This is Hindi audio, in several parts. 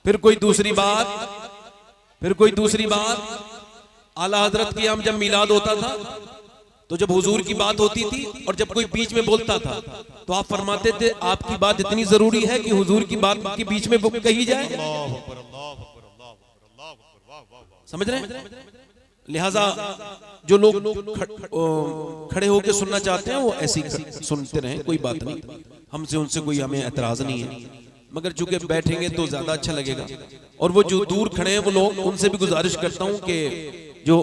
फिर कोई दूसरी बात, आला हजरत की हम जब मिलाद होता था तो जब हुजूर की बात होती थी और जब कोई बीच में बोलता था तो आप फरमाते थे आपकी बात इतनी जरूरी है कि हुजूर की बात के बीच में कही जाए। समझ रहे हैं? लिहाजा जो लोग खड़े होकर सुनना चाहते हैं वो ऐसी सुनते रहें, कोई बात नहीं, हमसे उनसे कोई हमें एतराज नहीं है, मगर चूंकि बैठेंगे तो ज्यादा अच्छा लगेगा। और वो जो दूर खड़े हैं वो लोग, उनसे भी गुजारिश करता हूं कि जो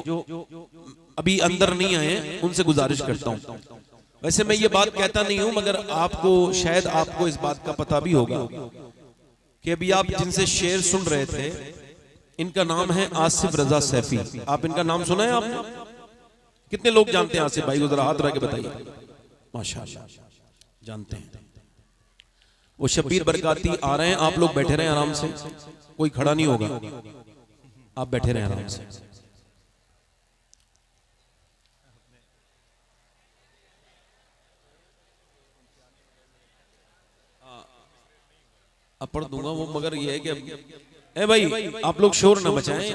अभी अंदर नहीं आए उनसे गुजारिश करता हूं। वैसे मैं ये बात कहता नहीं हूं, मगर आपको शायद आपको इस बात का पता भी होगा कि अभी आप जिनसे शेर सुन रहे थे इनका नाम है आसिफ रजा सैफी। आप इनका नाम सुना है आपने? कितने लोग जानते हैं आसिफ भाई को? जरा हाथ रख के बताइए। माशाल्लाह जानते हैं। वो शब्बीर बरकाती आ रहे हैं, आप लोग बैठे रहे आराम से, कोई खड़ा नहीं होगा, आप बैठे रहे आराम से। अब पढ़ दूंगा वो, मगर ये है कि ए भाई आप लोग शोर न मचाएं।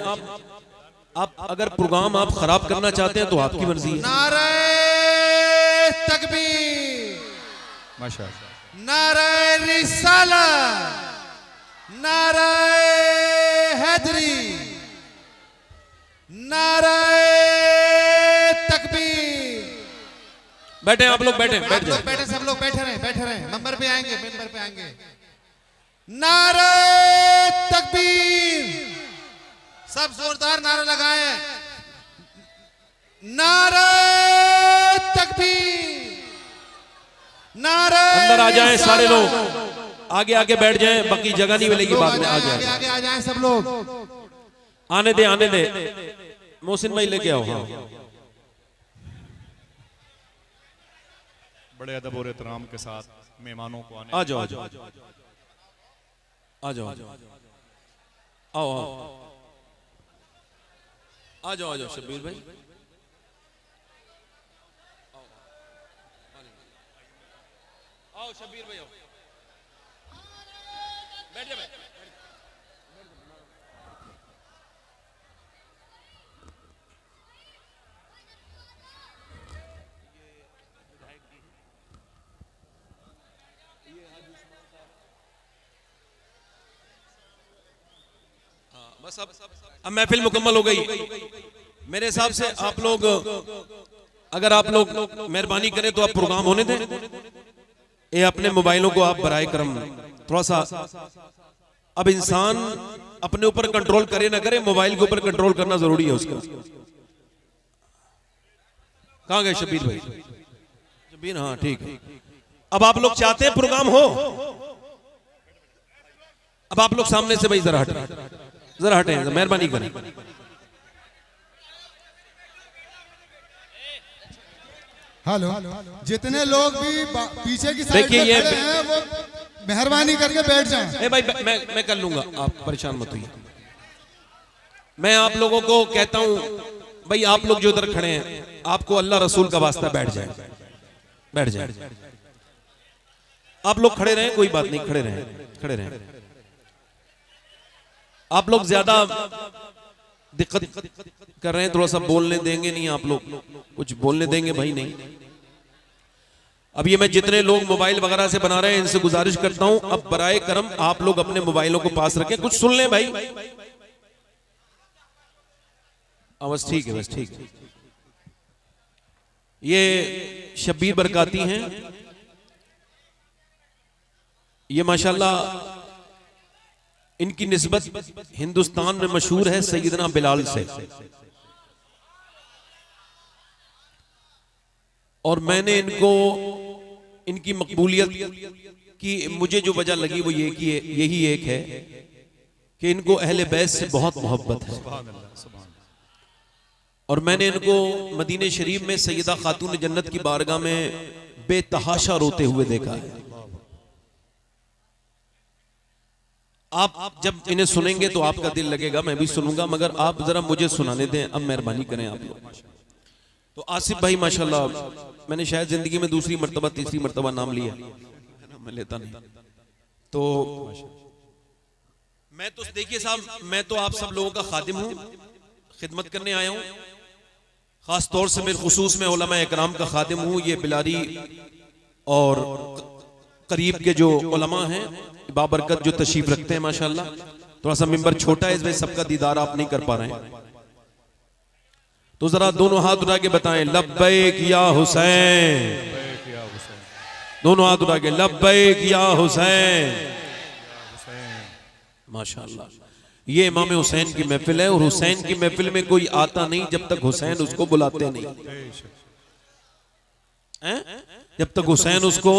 आप अगर प्रोग्राम आप खराब करना चाहते हैं तो आपकी मर्जी है। नारे तकबीर, माशाअल्लाह, नारे रिसालत, नारे हैदरी, नारे तकबीर। बैठे आप लोग, बैठ जाए, बैठे सब लोग, बैठे रहे मंबर पे आएंगे। नारे तकबीर, सब जोरदार नारा लगाएं। नारे तकबीर, नारे। अंदर आ जाएं सारे लोग, आगे बैठ जाएं, बाकी जगह नहीं मिलेगी बाद में। आगे आ जाएं सब लोग। आने दे मोहसिन भाई लेके आओ। हाँ बड़े अदब और एहतराम के साथ मेहमानों को आने। आ जाओ शब्बीर भाई, आओ शब्बीर भाई, आओ बैठ जा। बस अब महफिल मुकम्मल हो गई। मेरे हिसाब से आप लोग, अगर आप लोग मेहरबानी करें तो आप प्रोग्राम होने दें। ये अपने मोबाइलों को आप बराए करम थोड़ा सा, अब इंसान अपने ऊपर कंट्रोल करे ना करे, मोबाइल के ऊपर कंट्रोल करना जरूरी है उसका। कहां गए शब्बीर भाई? शब्बीर, हाँ ठीक है। अब आप लोग चाहते हैं प्रोग्राम हो, अब आप लोग सामने से भाई जरा हटे, मेहरबानी करें। हेलो, जितने लोग भी पीछे की साइड देखिए, में खड़े हैं वो मेहरबानी करके बैठ जाएं। ए भाई मैं कर लूंगा, आप परेशान मत होइए। मैं आप लोगों को कहता हूं भाई, आप लोग जो उधर खड़े हैं, आपको अल्लाह रसूल का वास्ता बैठ जाए। आप लोग खड़े रहें, कोई बात नहीं, खड़े रहें। आप लोग ज्यादा दिक्कत कर रहे हैं, थोड़ा सा बोलने देंगे नहीं? आप लोग कुछ बोलने देंगे भाई? नहीं। अब ये मैं जितने लोग मोबाइल वगैरह से बना रहे हैं इनसे गुजारिश करता हूं, अब बराए करम आप लोग अपने मोबाइलों को पास रखें, कुछ सुन लें भाई। बस ठीक है। ये शब्बीर बरकाती हैं, ये माशाल्लाह इनकी निस्बत हिंदुस्तान में मशहूर है सैयदना बिलाल से। और मैंने इनको, इनकी मकबूलियत की मुझे जो वजह लगी वो यही एक है कि इनको अहले बैत से बहुत मोहब्बत है। और मैंने इनको मदीने शरीफ में सैयदा खातून जन्नत की बारगाह में बेतहाशा रोते हुए देखा है। आप जब इन्हें सुनेंगे तो आपका दिल लगेगा, मैं भी सुनूंगा, मगर आप जरा मुझे सुनाने दें। अब मेहरबानी करें आप लोग। तो आसिफ भाई माशाल्लाह, मैंने शायद जिंदगी में दूसरी मर्तबा तीसरी मर्तबा नाम लिया, मैं लेता नहीं। तो मैं तो देखिए साहब, मैं तो आप सब लोगों का खादिम हूँ, खिदमत करने आया हूँ। खास तौर से मेरे खुसूस में उलमा इकराम का खादिम हूँ। ये बिलारी और करीब के जो उलमा हैं बाबरकत जो तशरीफ रखते हैं माशाल्लाह, थोड़ा सा मिंबर छोटा है इस वजह सबका दीदार आप नहीं कर पा रहे हैं, तो जरा दोनों हाथ उठा के बताएं लब्बैक या हुसैन। दोनों हाथ उठा के लब्बैक या हुसैन। माशाल्लाह, ये इमाम हुसैन की महफिल है और हुसैन की महफिल में कोई आता नहीं जब तक हुसैन उसको बुलाते नहीं हैं? जब तक हुसैन उसको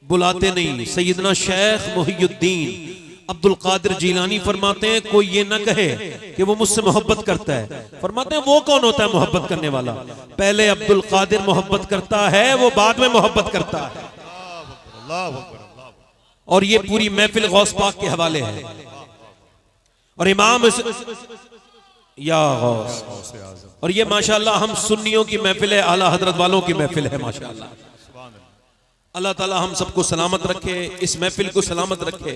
बुलाते नहीं। सैयदना शेख मुहियुद्दीन अब्दुल कादिर जीलानी फरमाते हैं कोई ये ना कहे कि वो मुझसे मोहब्बत करता है, फरमाते हैं वो कौन होता है मोहब्बत करने वाला? पहले अब्दुल कादिर मोहब्बत करता है, वो बाद में मोहब्बत करता है। और ये पूरी महफिल गौस पाक के हवाले है। और इमाम या गौस, और ये माशाल्लाह हम सुन्नियों की महफिल है, आला हजरत वालों की महफिल है माशाल्लाह। अल्लाह ताला हम सबको सलामत रखे, इस महफिल को सलामत रखे,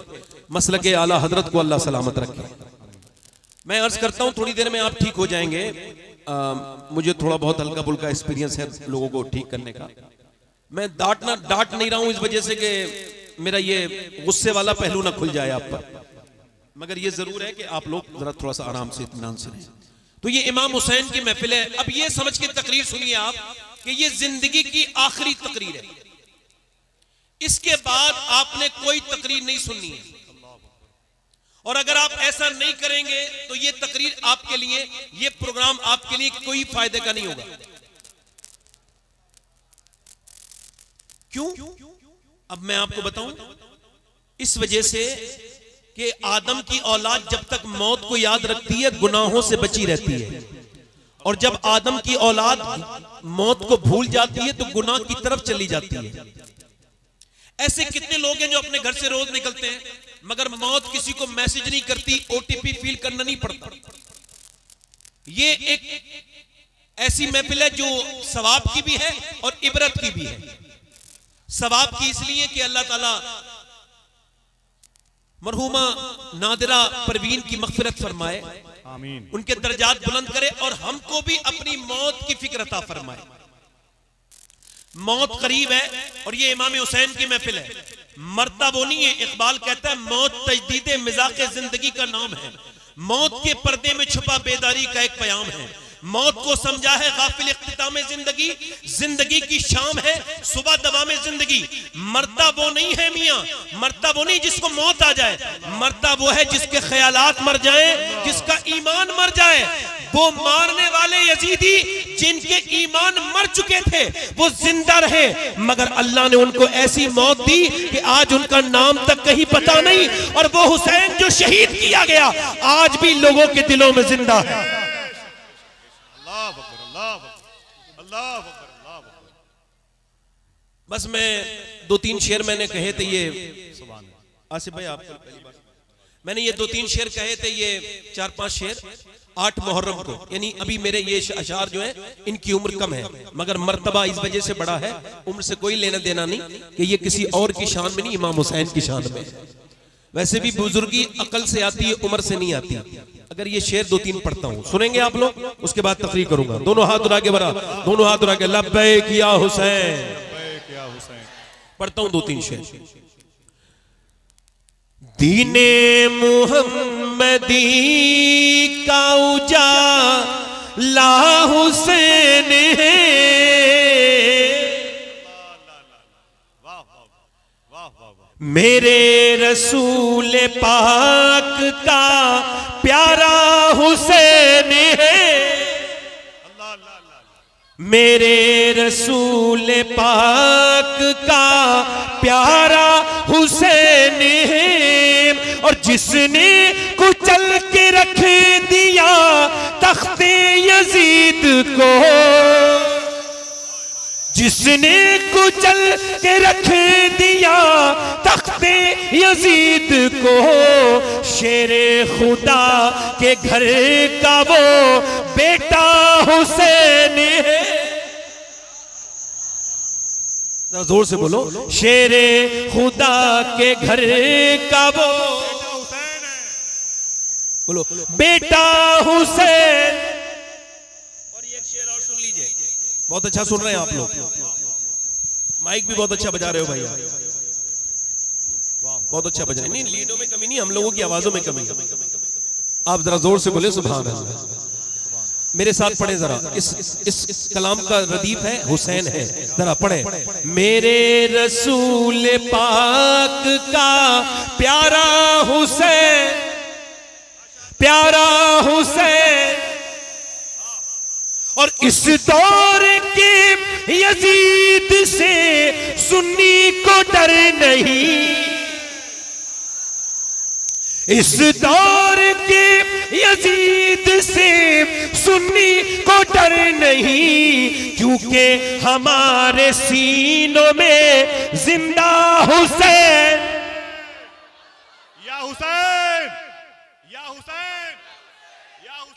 मसलके आला हजरत को अल्लाह सलामत रखे। मैं अर्ज करता हूं थोड़ी देर में आप ठीक हो जाएंगे। मुझे थोड़ा बहुत हल्का फुल्का एक्सपीरियंस है लोगों को ठीक करने का। मैं डांट नहीं रहा हूं इस वजह से कि मेरा ये गुस्से वाला पहलू ना खुल जाए आप पर, मगर ये जरूर है कि आप लोग जरा थोड़ा सा आराम से इत्मीनान से रहें। तो ये इमाम हुसैन की महफिल है। अब ये समझ के तकरीर सुनिए आप कि ये जिंदगी की आखिरी तकरीर है, इसके बाद आपने कोई तकरीर नहीं सुननी है। और अगर आप ऐसा नहीं करेंगे तो ये तकरीर आपके लिए, ये प्रोग्राम आपके लिए कोई फायदे का नहीं होगा। क्यों? अब मैं आपको बताऊं, इस वजह से कि आदम की औलाद जब तक मौत को याद रखती है गुनाहों से बची रहती है, और जब आदम की औलाद मौत को भूल जाती है तो गुनाह की तरफ चली जाती है। ऐसे कितने लोग हैं जो अपने घर से रोज निकलते हैं मगर मौत किसी को मैसेज नहीं करती, ओटीपी फील करना नहीं पड़ता। ये एक ऐसी महफिल है जो सवाब की भी है और इबरत की भी है। सवाब की इसलिए कि अल्लाह ताला मरहुमा नादिरा परवीन की मग़फ़िरत फरमाए, आमीन, उनके दर्जात बुलंद करे और हमको भी अपनी मौत की फिक्र अता फरमाए। मौत करीब है और ये इमाम हुसैन की महफिल है। मरता वो नहीं है, इकबाल कहता है मौत तजदीद मिज़ाक़े जिंदगी का नाम है। मौत के पर्दे में छुपा बेदारी का एक प्याम है। मौत को समझा है गाफिल इख्तिताम जिंदगी, जिंदगी की शाम है सुबह दवा में जिंदगी। मरता वो नहीं है मियाँ, मरता वो नहीं जिसको मौत आ जाए, मरता वो है जिसके ख्यालात मर जाए, जिसका ईमान मर जाए। वो मारने वाले यजीदी जिनके ईमान मर चुके थे वो जिंदा रहे, मगर अल्लाह ने उनको ऐसी मौत दी कि आज उनका नाम तक कहीं पता नहीं। और वो हुसैन जो शहीद किया गया आज भी लोगों के दिलों में जिंदा है। बस मैं 2-3 शेर मैंने कहे थे, ये आसिफ भाई आप मैंने ये 2-3 शेर कहे थे, ये 4-5 शेर 8 मुहर्रम को, यानी अभी मेरे ये अशार जो है इनकी उम्र कम है मगर मर्तबा इस वजह से बड़ा है, उम्र से कोई लेना देना नहीं कि ये किसी और की शान में नहीं, इमाम हुसैन की शान में। वैसे भी बुजुर्गी अकल से आती है, उम्र से नहीं आती। अगर ये शेर 2-3 पढ़ता हूं सुनेंगे आप लोग, उसके बाद तकरीर करूंगा। दोनों हाथ उठा के बरा, दोनों हाथ उठा के लब्बैक या हुसैन पढ़ता हूं 2-3 शेर। दीने मुहम्मदी का उजाला हुसैन है, मेरे रसूल पाक का प्यारा हुसैन है, मेरे रसूल पाक का प्यारा हुसैन है। और जिसने कुचल के रख दिया तख्ते यजीद को, जिसने कुचल के रख दिया तख्ते यजीद को, शेरे खुदा के घर का वो बेटा हुसैन है। जोर से बोलो, शेरे खुदा के घर का वो बोलो बेटा हुसैन। और ये एक शेर और सुन लीजिए, बहुत अच्छा सुन रहे हैं आप लोग, माइक भी बहुत अच्छा बजा रहे हो भैया, बहुत अच्छा बजा। नहीं, लीडों में कमी नहीं, हम लोगों की आवाजों में कमी। आप जरा जोर से बोले सुभान अल्लाह। मेरे साथ पढ़े जरा, इस कलाम का रदीफ है हुसैन है, जरा पढ़े। मेरे रसूल पाक का प्यारा हुसैन, प्यारा हुसैन, और इस दौर के यजीद से सुन्नी को डर नहीं, इस दौर के यजीद से सुन्नी को डर नहीं, क्योंकि हमारे सीनों में जिंदा हुसैन। या हुसैन, या हुसैन,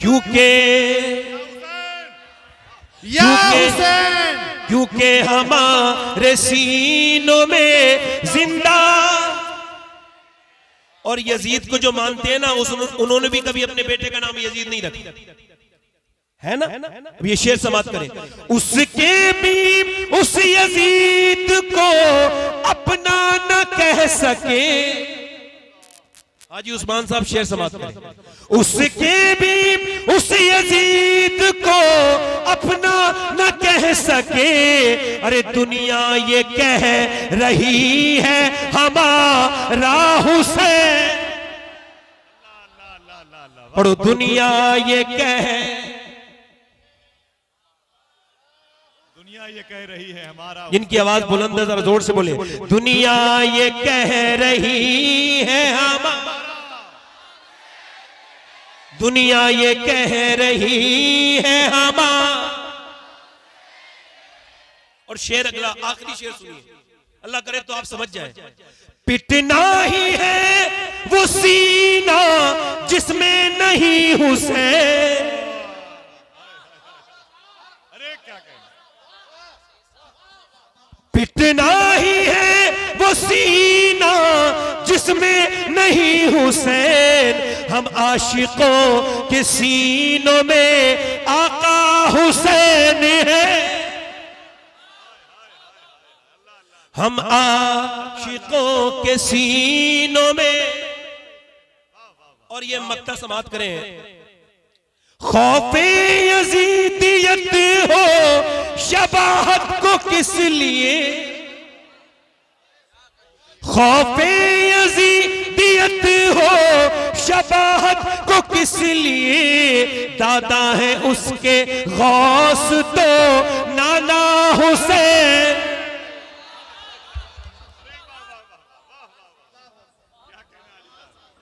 क्योंकि या हुसैन, क्योंकि हमारे सीनों में जिंदा। और यजीद को जो मानते हैं ना, उन्होंने भी कभी अपने बेटे का नाम यजीद नहीं रखा है ना। अब ये शेर समाप्त करें। उसके भी उस यजीद को अपना न कह सके। हाजी उस्मान साहब शेर समाप्त करें। उसके भी उस यजीद को अपना न कह सके, अरे दुनिया ये कह रही है हमारा हुसैन। पढ़ो, दुनिया ये कह रही है हमारा। जिनकी आवाज बुलंद है जरा जोर से बोले, दुनिया ये कह रही है हमारा, दुनिया ये कह रही है हमारा। और शेर अगला, आखिरी शेर सुनिए, अल्लाह करे तो आप समझ जाए। पिटना ही है वो सीना जिसमें नहीं हुसैन। अरे क्या कहना, पिटना ही है वो सीना जिसमें नहीं हुसैन। हम आशिकों के सीनों में आका हुसैन है, हम आशिकों के सीनों में। और ये मक्ता समाप्त करें। खौफे यजीदियत हो शबाहत को किस लिए, खौफे यजीदियत हो शबाहत को किस लिए, दादा है उसके गौस तो नाना हुसैन।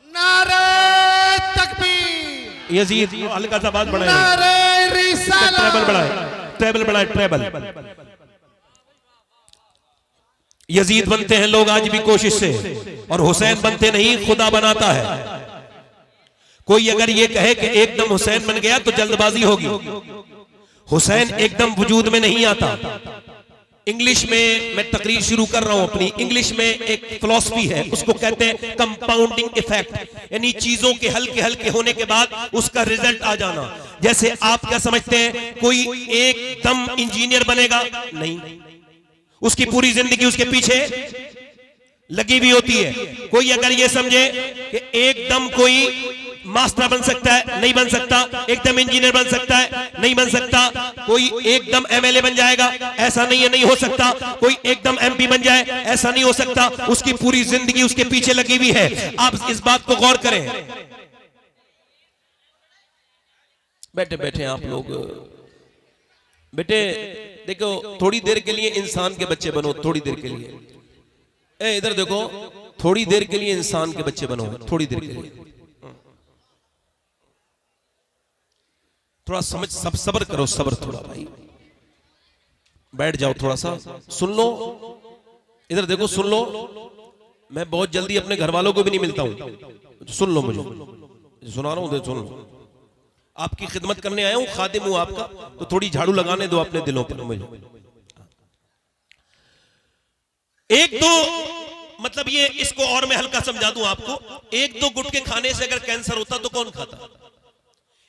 नारे तकबीर, यजीद हल्का सा बात बढ़ाए, नारे रिसालत, ट्रेबल बढ़ाए, ट्रेबल बढ़ाए, ट्रेबल। यजीद बनते हैं लोग आज भी कोशिश से, और हुसैन बनते नहीं, खुदा बनाता है। कोई अगर ये कहे कि एकदम हुसैन बन गया तो जल्दबाजी होगी। हुसैन एकदम वजूद में नहीं आता। इंग्लिश में मैं तकरीर शुरू कर रहा हूं अपनी। इंग्लिश में एक फिलॉसफी है, उसको कहते हैं कंपाउंडिंग इफेक्ट, यानी चीजों के हल्के हल्के होने के बाद उसका रिजल्ट आ जाना। जैसे आप क्या समझते हैं, कोई एकदम इंजीनियर बनेगा? नहीं, उसकी पूरी जिंदगी उसके पीछे लगी हुई होती है। कोई अगर ये समझे कि एकदम कोई मास्टर बन सकता है, नहीं बन सकता। एकदम इंजीनियर बन सकता है, नहीं बन सकता। कोई एकदम एमएलए बन जाएगा, ऐसा नहीं है, नहीं हो सकता। कोई एकदम एमपी बन जाए, ऐसा नहीं हो सकता। उसकी पूरी जिंदगी उसके पीछे लगी हुई है। आप इस बात को गौर करें। बैठे बैठे आप लोग, बेटे देखो, थोड़ी देर के लिए इंसान के बच्चे बनो, थोड़ी देर के लिए। ए इधर देखो, थोड़ी देर के लिए इंसान के बच्चे बनो, थोड़ी देर के लिए। थोड़ा समझ, सब सब्र करो, सब्र थोड़ा भाई। बैठ जाओ, थोड़ा सा सुन लो। इधर देखो, सुन लो। मैं बहुत जल्दी अपने घर वालों को भी नहीं मिलता हूं, सुन लो, मुझे सुना रहा हूं, सुन लो। आपकी खिदमत करने आया हूं, खादिम हूं आपका, तो थोड़ी झाड़ू लगाने दो अपने दिलों पर मुझे। एक दो मतलब ये, इसको और मैं हल्का समझा दूं आपको, एक दो गुटके खाने से अगर कैंसर होता तो कौन खाता?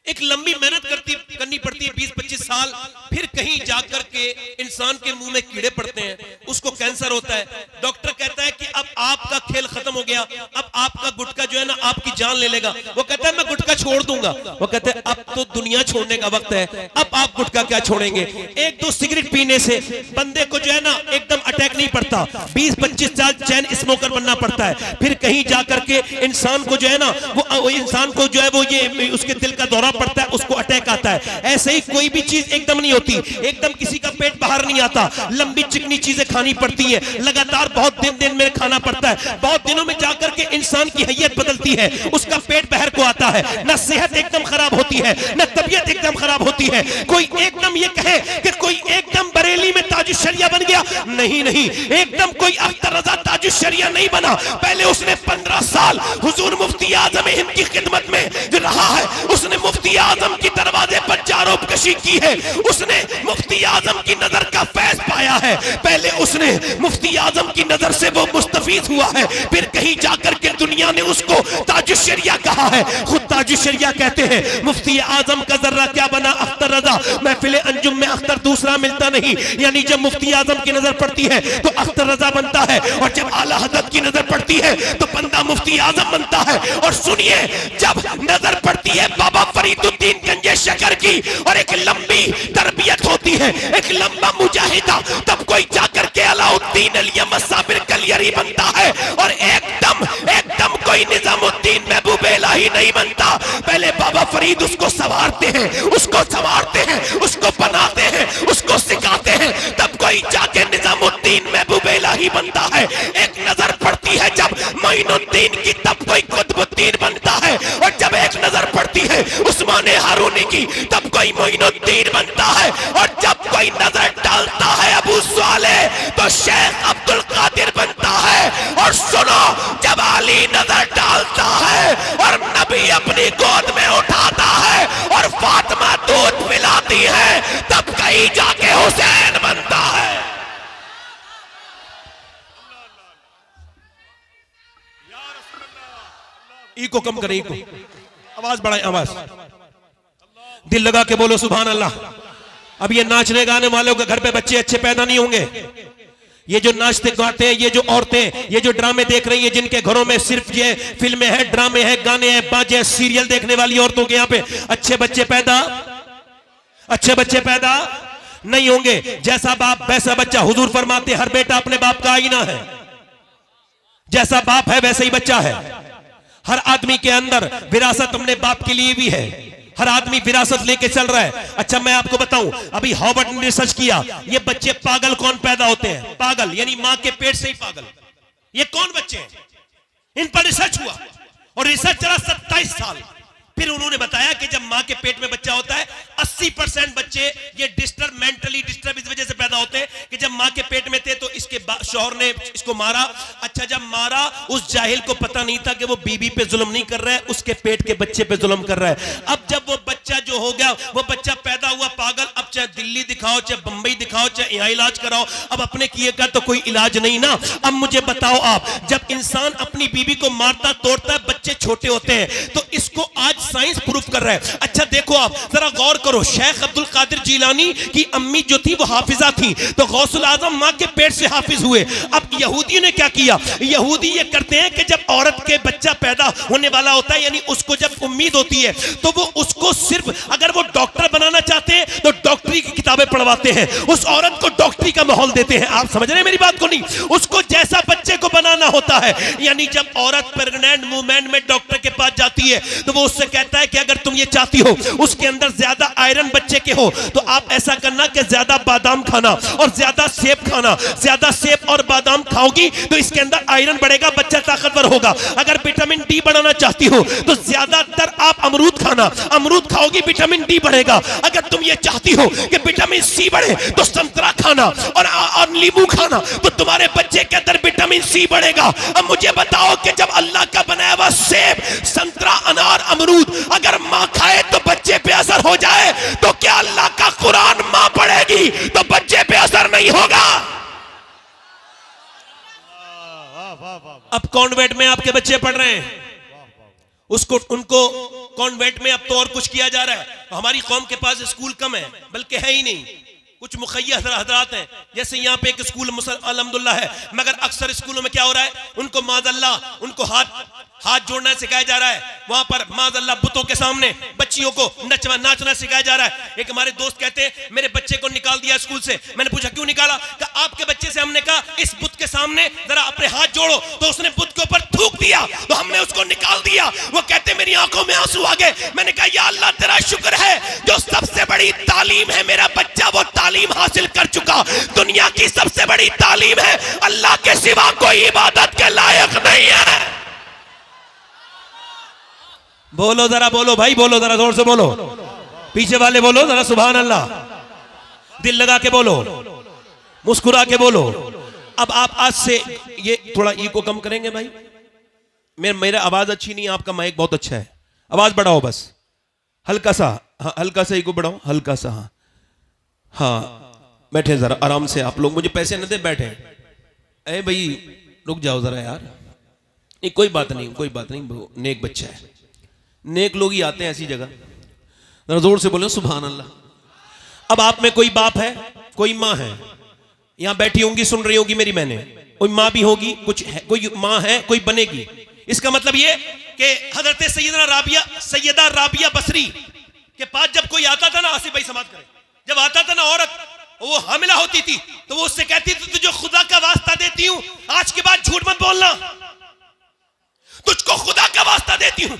एक लंबी मेहनत करनी पड़ती है 20-25 साल, फिर कहीं जाकर के इंसान के मुंह में कीड़े पड़ते हैं, उसको कैंसर होता है। डॉक्टर कहता है कि अब आपका खेल खत्म हो गया, अब आपका गुटखा जो है ना आपकी जान ले लेगा। वो कहता है मैं गुटखा छोड़ दूंगा। वो कहते हैं अब तो दुनिया छोड़ने का वक्त है, अब आप गुटखा क्या छोड़ेंगे? एक दो सिगरेट पीने से बंदे को जो है ना एकदम अटैक नहीं पड़ता, 20-25 साल चैन स्मोकर बनना पड़ता है, फिर कहीं जाकर के इंसान को जो है ना वो इंसान को जो है वो ये उसके दिल का दौरा पड़ता है, उसको अटैक आता है। ऐसे ही कोई भी चीज एकदम नहीं होती, एकदम किसी का पेट बाहर नहीं आता, लंबी चिकनी चीजें खानी पड़ती है, लगातार बहुत दिन में खाना पड़ता है, बहुत दिनों में जाकर के इंसान की हैयत बदलती है, उसका पेट बाहर को आता है, ना सेहत एकदम खराब होती है, ना तबीयत एकदम खराब होती है। कोई एकदम ये कहे कि कोई एकदम बरेली में ताजुश शरिया बन गया, नहीं नहीं, एकदम कोई अख्तर रजा ताजुश शरिया नहीं बना। पहले उसने 15 साल हुजूर मुफ्ती आजम हिंद की खिदमत में जो रहा है, उसने मुफ्ती आजम की दरवाजे पर जारोबकशी की है, उसने मुफ्ती आजम की नजर का फैज पाया है, पहले उसने मुफ्ती आजम की नजर से वो मुस्तफीद हुआ है, फिर कहीं जाकर के दुनिया ने उसको ताजुश शरिया कहा है। खुद ताजुश शरिया कहते हैं मुफ्ती आजम का जर्रा क्या बना अख्तर रजा, महफिल अंजुम में अख्तर दूसरा मिलता नहीं, यानी जब मुफ्ती आजम की नजर पड़ती है तो अख्तर रजा बनता है, और जब आला हजरत की नजर पड़ती है तो बंदा मुफ्ती आजम बनता है। और सुनिए, जब नजर पड़ती है बाबा फरीदुद्दीन गंजे शकर की और एक लंबी तरबियत होती है, एक लंबा मुजाहिदा, तब कोई जाकर के अलाउद्दीन अलिया मसाबिर कलियरी बनता है, और एकदम कोई निजामुद्दीन महबूब इलाही नहीं बनता। पहले बाबा फरीद उसको संवारते हैं, उसको संवारते हैं, उसको बनाते हैं, उसको सिखाते हैं, तब कोई जाके निजामुद्दीन महबूब इलाही बनता है। एक नजर पड़ती है जब मोइनुद्दीन की, तब कोई कुतुबुद्दीन बनता है, और जब एक नजर पड़ती है उस्मान हारूनी की, तब कोई मोइनुद्दीन बनता है, और जब कोई नजर डालता है अबू साले तो शेख अब्दुल कादिर बनता है। और सुनो, जब अली नजर डालता है और नबी अपनी गोद में उठाता है और फातिमा दूध पिलाती है, तब कहीं जाके हुसैन बनता है। इको कम करें, इको, आवाज बढ़ाएं, आवाज दिल लगा के बोलो सुभान अल्लाह। अब ये नाचने गाने वालों के घर पे बच्चे अच्छे पैदा नहीं होंगे। ये जो नाचते गाते हैं, ये जो औरतें, ये जो ड्रामे देख रही है, जिनके घरों में सिर्फ ये फिल्में हैं, ड्रामे हैं, गाने हैं, बाजे, सीरियल देखने वाली औरतों के यहाँ पे अच्छे बच्चे पैदा नहीं होंगे। जैसा बाप वैसा बच्चा। हुजूर फरमाते हर बेटा अपने बाप का आईना है, जैसा बाप है वैसा ही बच्चा है। हर आदमी के अंदर विरासत अपने बाप के लिए भी है, हर आदमी विरासत लेके चल रहा है। अच्छा मैं आपको बताऊं, अभी हार्वर्ड ने रिसर्च किया, ये बच्चे पागल कौन पैदा होते हैं? पागल यानी मां के पेट से ही पागल। ये कौन बच्चे हैं? इन पर रिसर्च हुआ और रिसर्च चला 27 साल। फिर उन्होंने बताया कि जब मां के पेट में बच्चा होता है 80% बच्चे ये मेंटली डिस्टर्ब इस वजह से पैदा होते हैं कि जब मां के पेट में थे तो इसके शौहर ने इसको मारा। अच्छा जब मारा, उस जाहिल को पता नहीं था कि वो बीबी पे जुल्म नहीं कर रहा है, उसके पेट के बच्चे पे जुल्म कर रहा है। अब जब वो बच्चा जो हो गया, वो बच्चा पैदा हुआ पागल। अब चाहे दिल्ली दिखाओ, चाहे बंबई दिखाओ, चाहे यहाँ इलाज कराओ, अब अपने किए का तो कोई इलाज नहीं ना। अब मुझे बताओ आप, जब इंसान अपनी बीबी को मारता तोड़ता है, बच्चे छोटे होते हैं, तो इसको आज साइंस प्रूफ कर रहा है। अच्छा देखो आप जरा गौर करो, शेख अब्दुल कादिर जीलानी की अम्मी जो थी वो हाफिजा थी, तो गौसुल आजम मां के पेट से हाफिज हुए। अब यहूदी ने क्या किया? यहूदी ये करते हैं कि जब औरत के बच्चा पैदा होने वाला होता है, यानी उसको जब उम्मीद होती है, तो वो उसको सिर्फ अगर वो डॉक्टर बनाना चाहते हैं तो डॉक्टरी की किताबें पढ़वाते हैं, उस औरत को डॉक्टरी का माहौल देते हैं। आप समझ रहे हैं मेरी बात को? नहीं, उसको जैसा बच्चे को बनाना होता है। यानी जब औरत प्रेग्नेंट मूवमेंट में डॉक्टर के पास जाती है तो वो उससे कहता है कि अगर तुम ये चाहती हो उसके अंदर ज्यादा आयरन बच्चे के हो तो आप ऐसा करना कि ज्यादा बादाम खाना और ज्यादा सेब खाना। ज्यादा सेब और बादाम खाओगी तो इसके अंदर आयरन बढ़ेगा, बच्चा ताकतवर होगा। अगर विटामिन डी बढ़ाना चाहती हो तो ज्यादातर आप अमरूद खाना, अमरूद खाओगी विटामिन डी बढ़ेगा। अगर तुम ये चाहती हो कि विटामिन सी बढ़े तो संतरा खाना और नींबू खाना, तो तुम्हारे बच्चे के अंदर विटामिन सी बढ़ेगा। अब मुझे बताओ कि जब अल्लाह का बनाया हुआ सेब, संतरा, अनार, अमरूद अगर मां खाए तो बच्चे पे असर हो जाए, तो क्या अल्लाह का कुरान मां पढ़ेगी तो बच्चे पे असर नहीं होगा? वाह वाह अब कॉन्वेंट में आपके बच्चे पढ़ रहे हैं, उसको उनको कॉन्वेंट में अब तो और कुछ किया जा रहा है। हमारी कौम के पास स्कूल कम है, बल्कि है ही नहीं, कुछ मुखैया हजरात हैं। जैसे यहाँ पे एक स्कूल अल्हम्दुलिल्लाह है, मगर अक्सर स्कूलों में क्या हो रहा है, उनको माज़अल्लाह उनको हाथ जोड़ना सिखाया जा रहा है। वहां पर माज़अल्लाह बुतों के सामने बच्चियों को नाचना सिखाया जा रहा है। एक हमारे दोस्त कहते हैं मेरे बच्चे को निकाल दिया स्कूल से। मैंने पूछा क्यों निकाला? कि आपके बच्चे से हमने कहा इस बुत के सामने जरा अपने हाथ जोड़ो, तो उसने बुत के ऊपर थूक दिया, तो हमने उसको निकाल दिया। वो कहते मेरी आंखों में आंसू आ गए। मैंने कहा या अल्लाह तेरा शुक्र है, जो सबसे बड़ी तालीम है मेरा बच्चा वो तालीम हासिल कर चुका। दुनिया की सबसे बड़ी तालीम है अल्लाह के सिवा कोई इबादत के लायक नहीं है। बोलो जरा, बोलो भाई, बोलो जरा जोर से बोलो, पीछे वाले बोलो जरा सुभान अल्लाह, दिल लगा के बोलो, मुस्कुरा के बोलो। अब आप आज से ये थोड़ा ईको कम करेंगे भाई, मेरा आवाज अच्छी नहीं, आपका माइक बहुत अच्छा है, आवाज बढ़ाओ बस, हल्का सा, हाँ हल्का सा ईको बढ़ाओ, हल्का सा, हाँ हाँ बैठे जरा आराम से। आप लोग मुझे पैसे न दे, बैठे। अरे भाई रुक जाओ जरा यार, नहीं कोई बात नहीं, कोई बात नहीं, नेक बच्चा है, नेक लोग ही आते हैं ऐसी जगह। जरा जोर से बोले सुभान अल्लाह। अब आप में कोई बाप है, कोई माँ है, यहां बैठी होंगी, सुन रही होगी मेरी मैंने, कोई माँ भी होगी, कुछ है, कोई माँ है, कोई बनेगी। इसका मतलब ये कि हजरत सैयदा राबिया बसरी के पास जब कोई आता था ना, आसिफ भाई समाज करें, जब आता था ना औरत, वो हामिला होती थी, तो वो उससे कहती थी तुझे खुदा का वास्ता देती हूं, आज के बाद झूठ मत बोलना, तुझको खुदा का वास्ता देती हूं,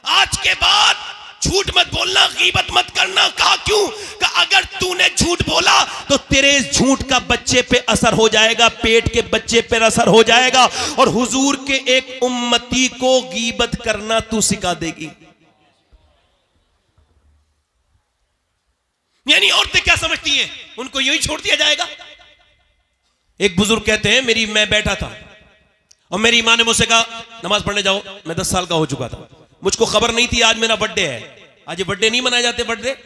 आज के बाद झूठ मत बोलना, गीबत मत करना। कहा क्यों? कि अगर तूने झूठ बोला तो तेरे इस झूठ का बच्चे पे असर हो जाएगा, पेट के बच्चे पे असर हो जाएगा, और हुजूर के एक उम्मती को गीबत करना तू सिखा देगी। यानी औरतें क्या समझती हैं, उनको यूं ही छोड़ दिया जाएगा। एक बुजुर्ग कहते हैं मैं बैठा था और मेरी मां ने मुझसे कहा नमाज पढ़ने जाओ। मैं 10 साल का हो चुका था, मुझको खबर नहीं थी आज मेरा बर्थडे है। आज ये बर्थडे नहीं मनाए जाते, बर्थडे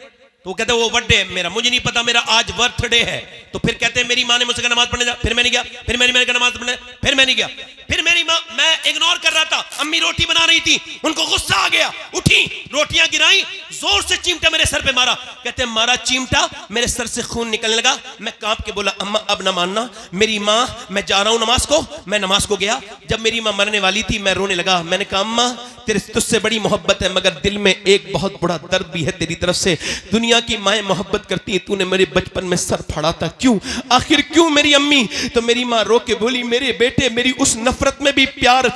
तो वो कहते वो बर्थडे है मेरा, मुझे नहीं पता मेरा आज बर्थडे है। तो फिर कहते हैं मेरी मां ने मुझसे कहा नमाज पढ़ने जा, फिर मैं नहीं गया, फिर मैंने नमाज पढ़ने, फिर मैं नहीं गया, फिर मेरी मां, मैं इग्नोर कर रहा था, अम्मी रोटी बना रही थी, उनको गुस्सा आ गया, उठी, रोटियां गिराई, जोर से चिमटा मेरे सर पे मारा। कहते हैं मारा चिमटा, मेरे सर से खून निकलने लगा। मैं कांप के बोला अम्मा अब ना मानना, मेरी मां मैं जा रहा हूं नमाज को। मैं नमाज को गया, जब मेरी मां मरने वाली थी मैं रोने लगा। मैंने कहा अम्मा तेरे तुझसे बड़ी मोहब्बत है, मगर दिल में एक बहुत बड़ा दर्द भी है तेरी तरफ से। दुनिया की माएं मोहब्बत करती है, तूने मेरे बचपन में सर फाड़ा था, क्यों, आखिर क्यों मेरी अम्मी? तो मेरी मां रो के बोली मेरे बेटे, मेरी उस नफरत में भी प्यार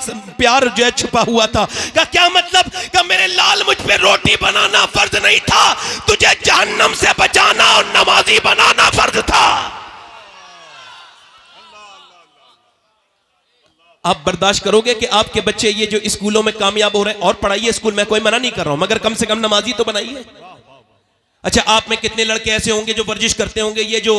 जो है छुपा हुआ था। का क्या मतलब? का मेरे लाल मुझ पे रोटी बनाना फर्ज नहीं था, तुझे जहन्नम से बचाना और नमाजी बनाना फर्ज था। आप बर्दाश्त करोगे कि आपके बच्चे ये जो स्कूलों में कामयाब हो रहे हैं, और पढ़ाइए स्कूल में, कोई मना नहीं कर रहा हूं, मगर कम से कम नमाजी तो बनाइए। अच्छा आप में कितने लड़के ऐसे होंगे जो वर्जिश करते होंगे, ये जो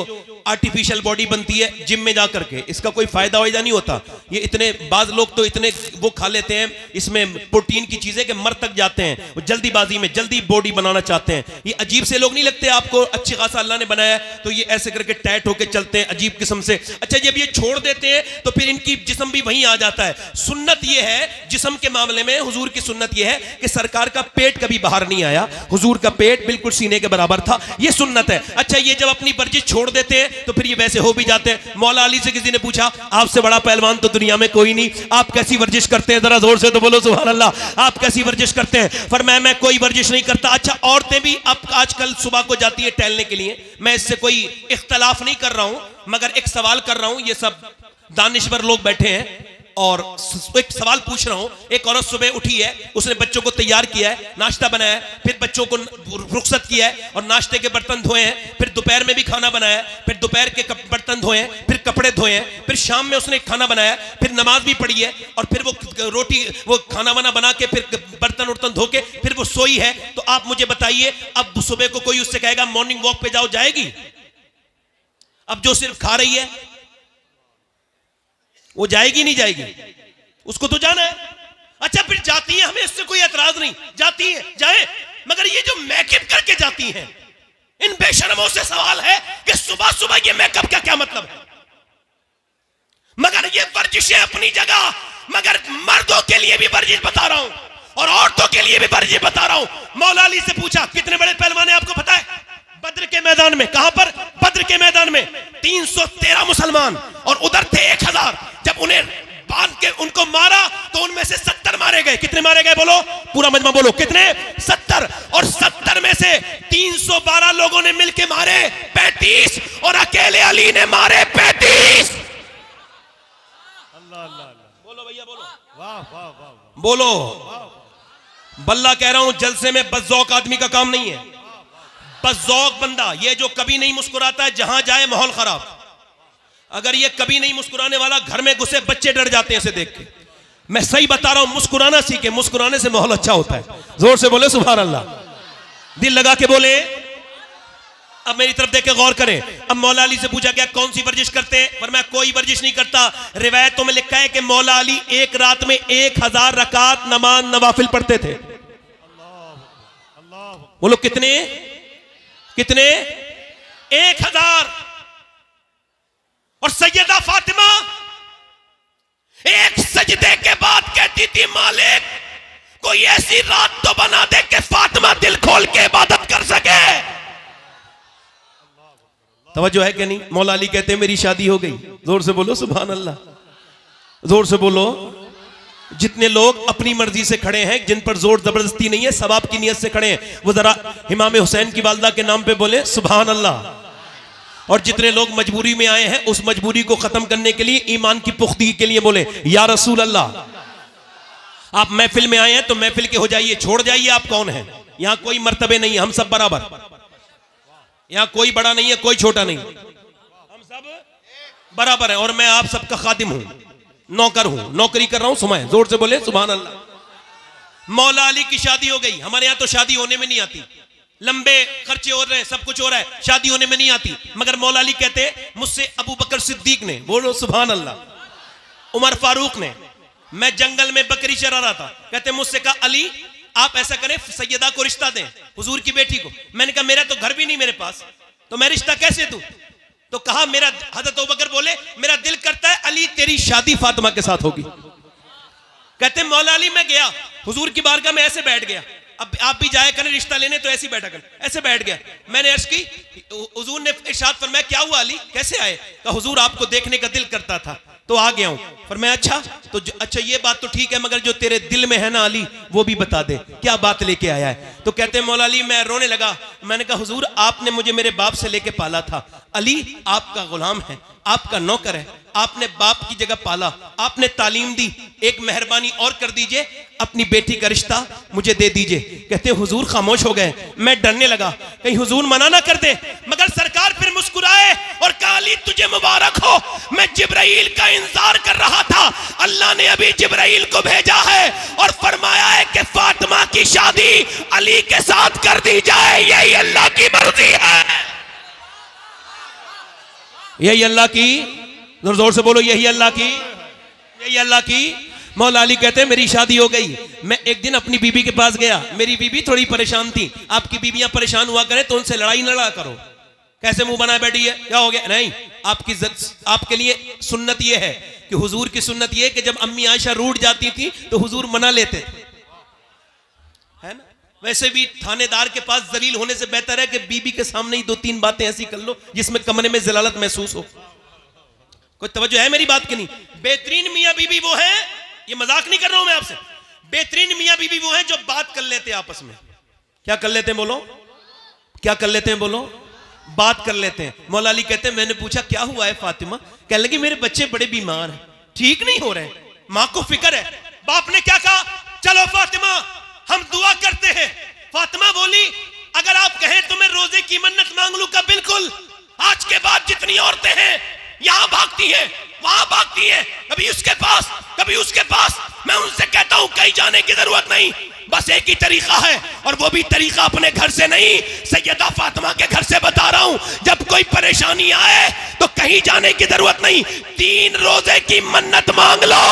आर्टिफिशियल बॉडी बनती है जिम में जा करके, इसका कोई फायदा वायदा नहीं होता। ये इतने बाज लोग तो इतने वो खा लेते हैं इसमें प्रोटीन की चीजें कि मर तक जाते हैं, वो जल्दीबाजी में जल्दी बॉडी बनाना चाहते हैं। ये अजीब से लोग नहीं लगते आपको? अच्छी खासा अल्लाह ने बनाया है तो ये ऐसे करके टाइट होकर चलते हैं अजीब किस्म से। अच्छा जब ये छोड़ देते हैं तो फिर इनकी जिस्म भी वहीं आ जाता है। सुन्नत ये है जिस्म के मामले में, हुजूर की सुन्नत ये है कि सरकार का पेट कभी बाहर नहीं आया, हुजूर का पेट बिल्कुल सीने के बराबर था, ये सुन्नत है। अच्छा ये जब अपनी वर्जिश छोड़ देते हैं तो फिर ये वैसे हो भी जाते हैं। मौला अली से किसी ने पूछा आपसे बड़ा पहलवान तो दुनिया में कोई नहीं, आप कैसी वर्जिश करते हैं? जरा जोर से तो बोलो सुभान अल्लाह। आप कैसी वर्जिश करते हैं? फरमाया मैं कोई वर्जिश नहीं करता। अच्छा औरतें भी अब आजकल सुबह को जाती है टहलने के लिए, मैं इससे कोई इख्तलाफ नहीं कर रहा हूं, मगर एक सवाल कर रहा हूं। ये सब दानिश्वर लोग बैठे हैं और एक सवाल पूछ रहा हूं। एक औरत सुबह उठी है, उसने बच्चों को तैयार किया है, नाश्ता बनाया है, फिर बच्चों को रुखसत किया है और नाश्ते के बर्तन धोए हैं, फिर दोपहर में भी खाना बनाया है, फिर दोपहर के बर्तन धोए हैं, फिर कपड़े धोए हैं, फिर शाम में उसने खाना बनाया, फिर नमाज भी पढ़ी है और फिर वो रोटी वो खाना वाना बना के फिर बर्तन उर्तन धो के फिर वो सोई है। तो आप मुझे बताइए अब सुबह को कोई उससे कहेगा मॉर्निंग वॉक पे जाओ, जाएगी? अब जो सिर्फ खा रही है वो जाएगी नहीं जाएगी? उसको तो जाना है। अच्छा फिर जाती है, हमें इससे कोई एतराज नहीं, जाती है जाए, मगर ये जो मेकअप करके जाती हैं, इन बेशर्मों से सवाल है कि सुबह सुबह ये मेकअप का क्या मतलब है? मगर ये वर्जिशें अपनी जगह, मगर मर्दों के लिए भी वर्जिश बता रहा हूं और औरतों के लिए भी वर्जिश बता रहा हूं। मौला अली से पूछा कितने बड़े पहलवान है आपको पता है? बद्र के मैदान में। कहां पर? बद्र के मैदान में 313 मुसलमान और उधर थे 1000। जब उन्हें बांध के उनको मारा तो उनमें से 70 मारे गए। कितने मारे गए बोलो? पूरा मजमा बोलो कितने? 70। और 70 में से 312 लोगों ने मिलके मारे 35 और अकेले अली ने मारे 35। अल्लाह अल्लाह अल्लाह। बोलो भैया बोलो। वाह वाह वाह। बोलो। बल्ला कह रहा हूं जलसे में बज़ौक आदमी का काम नहीं है। बज़ौक बंदा ये जो कभी नहीं मुस्कुराता है, जहां जाए माहौल खराब। अगर ये कभी नहीं मुस्कुराने वाला, घर में घुसे बच्चे डर जाते हैं इसे देख के। मैं सही बता रहा हूं, मुस्कुराना सीखे, मुस्कुराने से माहौल अच्छा होता है। जोर से बोले सुभान अल्लाह, दिल लगा के बोले। अब मेरी तरफ देख के गौर करें। अब मौला अली से पूछा गया कौन सी वर्जिश करते हैं? पर मैं कोई वर्जिश नहीं करता। रिवायतों में लिखा है कि मौला अली एक रात में 1000 रकात नमाज नवाफिल पढ़ते थे। बोलो कितने? कितने? 1000। और सैयदा फातिमा एक सजदे के बाद कहती थी मालिक कोई ऐसी रात तो बना दे कि फातिमा दिल खोल के इबादत कर सके। तवज्जो है कि नहीं? मौला अली कहते हैं मेरी शादी हो गई। जोर से बोलो सुभान अल्लाह, जोर से बोलो। जितने लोग अपनी मर्जी से खड़े हैं, जिन पर जोर जबरदस्ती नहीं है, सवाब की नियत से खड़े हैं, वो जरा इमाम हुसैन की वालदा के नाम पे बोले सुभान अल्लाह। और जितने लोग मजबूरी में आए हैं, उस मजबूरी को खत्म करने के लिए, ईमान की पुख्तगी के लिए बोले या रसूल अल्लाह। आप महफिल में आए हैं तो महफिल के हो जाइए, छोड़ जाइए आप कौन हैं। यहां कोई मर्तबे नहीं है, हम सब बराबर। यहां कोई बड़ा नहीं है, कोई छोटा नहीं, हम सब बराबर हैं। और मैं आप सबका खादिम हूं, नौकर हूं, नौकरी कर रहा हूं। सुमाए जोर से बोले सुभान अल्लाह। मौला अली की शादी हो गई। हमारे यहां तो शादी होने में नहीं आती, लंबे खर्चे हो रहे हैं, सब कुछ हो रहा है, शादी होने में नहीं आती। मगर मौला अली कहते मुझसे अबू बकर सिद्दीक ने, बोलो सुभान अल्लाह, उमर फारूक ने, मैं जंगल में बकरी चरा रहा था, कहते मुझसे कहा अली आप ऐसा करें सैयदा को रिश्ता दें, हुजूर की बेटी को। मैंने कहा मेरा तो घर भी नहीं मेरे पास, तो मैं रिश्ता कैसे दूं? तो कहा मेरा, हजरत अबू बकर बोले मेरा दिल करता है अली तेरी शादी फातिमा के साथ होगी। कहते मौला अली मैं गया हुजूर की बारगाह में, ऐसे बैठ गया। अब आप भी जाया करें रिश्ता लेने तो ऐसे ही बैठा करें। ऐसे बैठ गया, मैंने अर्ज की, हुजूर ने इरशाद फरमाया क्या हुआ अली कैसे आए? कहा हुजूर आपको देखने का दिल करता था तो आ गया हूं। फरमाया अच्छा तो अच्छा ये बात तो ठीक है, मगर जो तेरे दिल में है ना अली वो भी बता दे, क्या बात लेके आया है? तो कहते हैं मौला अली मैं रोने लगा। मैंने कहा हुजूर आपने मुझे मेरे बाप से लेके पाला था, अली आपका गुलाम है, आपका नौकर है, आपने बाप की जगह पाला, आपने तालीम दी, एक मेहरबानी और कर दीजिए, अपनी बेटी का रिश्ता मुझे दे दीजिए। कहते हुजूर खामोश हो गए। मैं डरने लगा कहीं हुजूर मना ना कर दे, मगर सरकार फिर मुस्कुराए और कहा अली तुझे मुबारक हो, मैं जिब्राइल का इंतजार कर रहा था, अल्लाह ने अभी जिब्राइल को भेजा है और फरमाया है कि फातिमा की शादी अली के साथ कर दी जाए, यही अल्लाह की मर्जी है, यही अल्लाह की, जोर से बोलो यही अल्लाह की, यही अल्लाह की। मौला अली कहते हैं मेरी शादी हो गई। मैं एक दिन अपनी बीबी के पास गया, मेरी बीबी थोड़ी परेशान थी। आपकी बीबियां परेशान हुआ करें तो उनसे लड़ाई न लड़ा करो। कैसे मुंह बनाए बैठी है, क्या हो गया? नहीं, आपके लिए सुन्नत यह है कि हुजूर की सुन्नत यह है कि जब अम्मी आयशा रूठ जाती थी तो हुजूर मना लेते थे, है ना? वैसे भी थानेदार के पास जलील होने से बेहतर है कि बीबी के सामने ही 2-3 बातें ऐसी कर लो जिसमें कमरे में जलालत महसूस हो। कोई तवज्जो है मेरी बात की नहीं? बेहतरीन मियां बीबी वो है, ये मजाक नहीं कर रहा हूं मैं आपसे, बेहतरीन मियां बीबी वो है जो बात कर लेते हैं आपस में। क्या कर लेते हैं बोलो? क्या कर लेते हैं बोलो? बात कर लेते हैं। मौला अली कहते हैं मैंने पूछा क्या हुआ है फातिमा? कहने लगी मेरे बच्चे बड़े बीमार हैं, ठीक नहीं हो रहे, मां को फिक्र है। बाप ने क्या कहा? चलो फातिमा हम दुआ करते हैं। फातिमा बोली अगर आप कहें तो मैं रोजे की मन्नत मांग लूं। का बिल्कुल, आज के बाद जितनी औरतें हैं यहां भागती हैं, वहां भागती हैं, कभी उसके पास कभी उसके पास, मैं उनसे कहता हूं कहीं जाने की जरूरत नहीं, बस एक ही तरीका है और वो भी तरीका अपने घर से नहीं, सैयदा फातिमा के घर से बता रहा हूं। जब कोई परेशानी आए तो कहीं जाने की जरूरत नहीं, 3 रोजे की मन्नत मांग लो।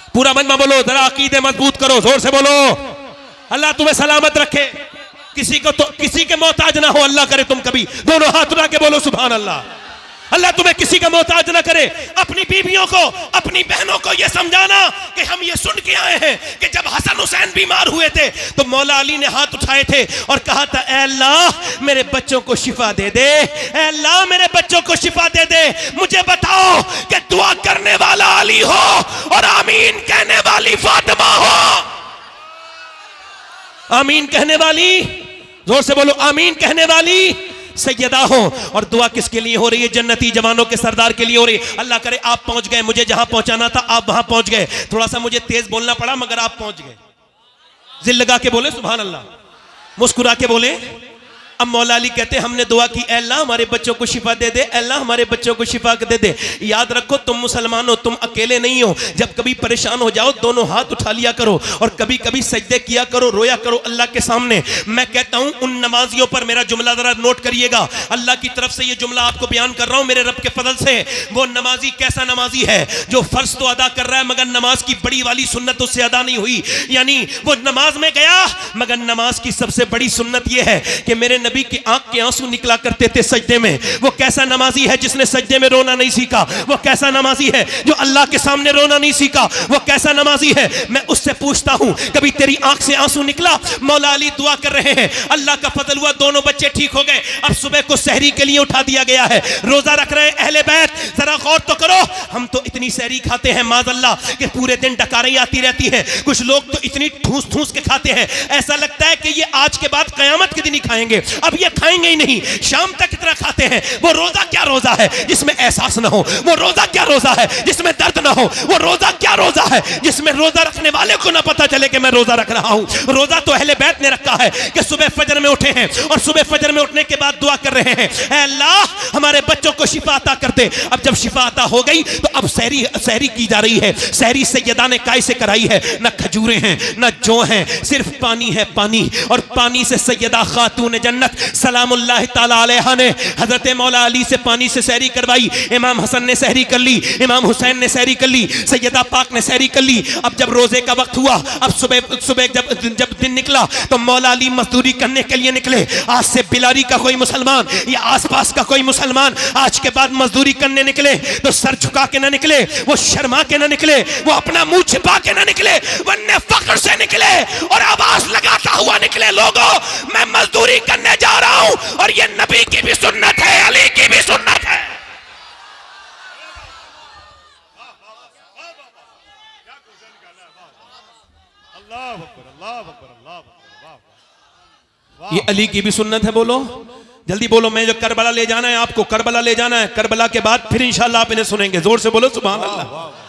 पूरा मजमा बोलो, जरा अकीदे मजबूत करो, जोर से बोलो। अल्लाह तुम्हें सलामत रखे, किसी के मोहताज ना हो, अल्लाह करे तुम कभी। दोनों हाथ उठा के बोलो सुभान अल्लाह। अल्लाह तुम्हें किसी का मोहताज ना करे। अपनी बीवियों को, अपनी बहनों को यह समझाना कि हम ये सुन के आए हैं कि जब हसन हुसैन बीमार हुए थे तो मौला अली ने हाथ उठाए थे और कहा था, ऐ अल्लाह मेरे बच्चों को शिफा दे दे, ऐ अल्लाह मेरे बच्चों को शिफा दे दे। मुझे बताओ कि दुआ करने वाला अली हो और आमीन कहने वाली फातिमा हो। आमीन कहने वाली, जोर से बोलो, आमीन कहने वाली सैयदा हो। और दुआ किसके लिए हो रही है? जन्नती जवानों के सरदार के लिए हो रही है। अल्लाह करे आप पहुंच गए, मुझे जहां पहुंचाना था आप वहां पहुंच गए। थोड़ा सा मुझे तेज बोलना पड़ा मगर आप पहुंच गए। दिल लगा के बोले सुभान अल्लाह, मुस्कुरा के बोले। अब मौला अली कहते हमने दुआ की, ऐ अल्लाह हमारे बच्चों को शिफा दे दे, ऐ अल्लाह हमारे बच्चों को शिफा दे दे। याद रखो तुम मुसलमान हो, तुम अकेले नहीं हो। जब कभी परेशान हो जाओ दोनों हाथ उठा लिया करो और कभी कभी सजदे किया करो, रोया करो अल्लाह के सामने। मैं कहता हूं उन नमाजियों पर मेरा जुमला जरा नोट करिएगा। अल्लाह की तरफ से ये जुमला आपको बयान कर रहा हूं मेरे रब के फजल से। वो नमाजी कैसा नमाजी है जो फर्ज तो अदा कर रहा है मगर नमाज की बड़ी वाली सुन्नत उससे अदा नहीं हुई। यानी वो नमाज में गया मगर नमाज की सबसे बड़ी सुन्नत यह है कि मेरे नबी की आंख के आंसू निकला करते थे सजदे में। वो कैसा नमाजी है जिसने सजदे में रोना नहीं सीखा? वो कैसा नमाजी है जो अल्लाह के सामने रोना नहीं सीखा? वो कैसा नमाजी है? मैं उससे पूछता हूं कभी तेरी आंख से आंसू निकला? मौला अली दुआ कर रहे हैं, अल्लाह का फजल हुआ दोनों बच्चे ठीक हो गए। अब सुबह को सहरी के लिए उठा दिया गया है, रोजा रख रहे हैं अहले बैत। जरा गौर तो करो, हम तो इतनी सहरी खाते हैं माज़अल्लाह कि पूरे दिन डकारें आती रहती है। कुछ लोग तो इतनी ठूस ठूस के खाते हैं ऐसा लगता है कि ये आज के बाद कयामत के दिन ही खाएंगे, अब ये खाएंगे ही नहीं। शाम तक इतना खाते हैं। वो रोजा क्या रोजा है जिसमें एहसास ना हो? वो रोजा क्या रोजा है जिसमें दर्द ना हो? वो रोजा क्या रोजा है जिसमें रोजा रखने वाले को ना पता चले कि मैं रोजा रख रहा हूं? रोजा तो अहले बैत ने रखा है कि सुबह फजर में उठे हैं और सुबह फजर में उठने के बाद दुआ कर रहे हैं, ऐ अल्लाह हमारे बच्चों को शिफा अता कर दे। अब जब शिफा अता हो गई तो अब सहरी की जा रही है। सहरी सैयदा ने काय से कराई है? ना खजूरें हैं ना जौ हैं, सिर्फ पानी है पानी। और पानी से सैयदा खातून जन्नत सलामुल्लाह ताला अलैहा ने हजरत मौला अली से पानी से सहरी करवाई। इमाम हसन ने सहरी कर ली, इमाम हुसैन ने सहरी कर ली, सैयदा पाक ने सहरी कर ली। अब जब रोजे का वक्त हुआ, अब सुबह जब दिन निकला तो मौला अली मजदूरी करने के लिए निकले। आज से बिलारी का कोई मुसलमान या आसपास का कोई मुसलमान आज के बाद मजदूरी करने निकले तो सर झुका के ना निकले, वो शर्मा के ना निकले, वो अपना मुंह छिपा के ना निकले, वरना फख्र से निकले और आवाज लगाता हुआ निकले, लोगों मैं मजदूरी करने जा रहा हूं और ये नबी की भी सुन्नत है, अली की भी सुन्नत है। ये अली की भी सुन्नत है। बोलो जल्दी बोलो, मैं जो करबला ले जाना है आपको, करबला ले जाना है। करबला के बाद फिर इंशाल्लाह आप इन्हें सुनेंगे। जोर से बोलो सुभान अल्लाह।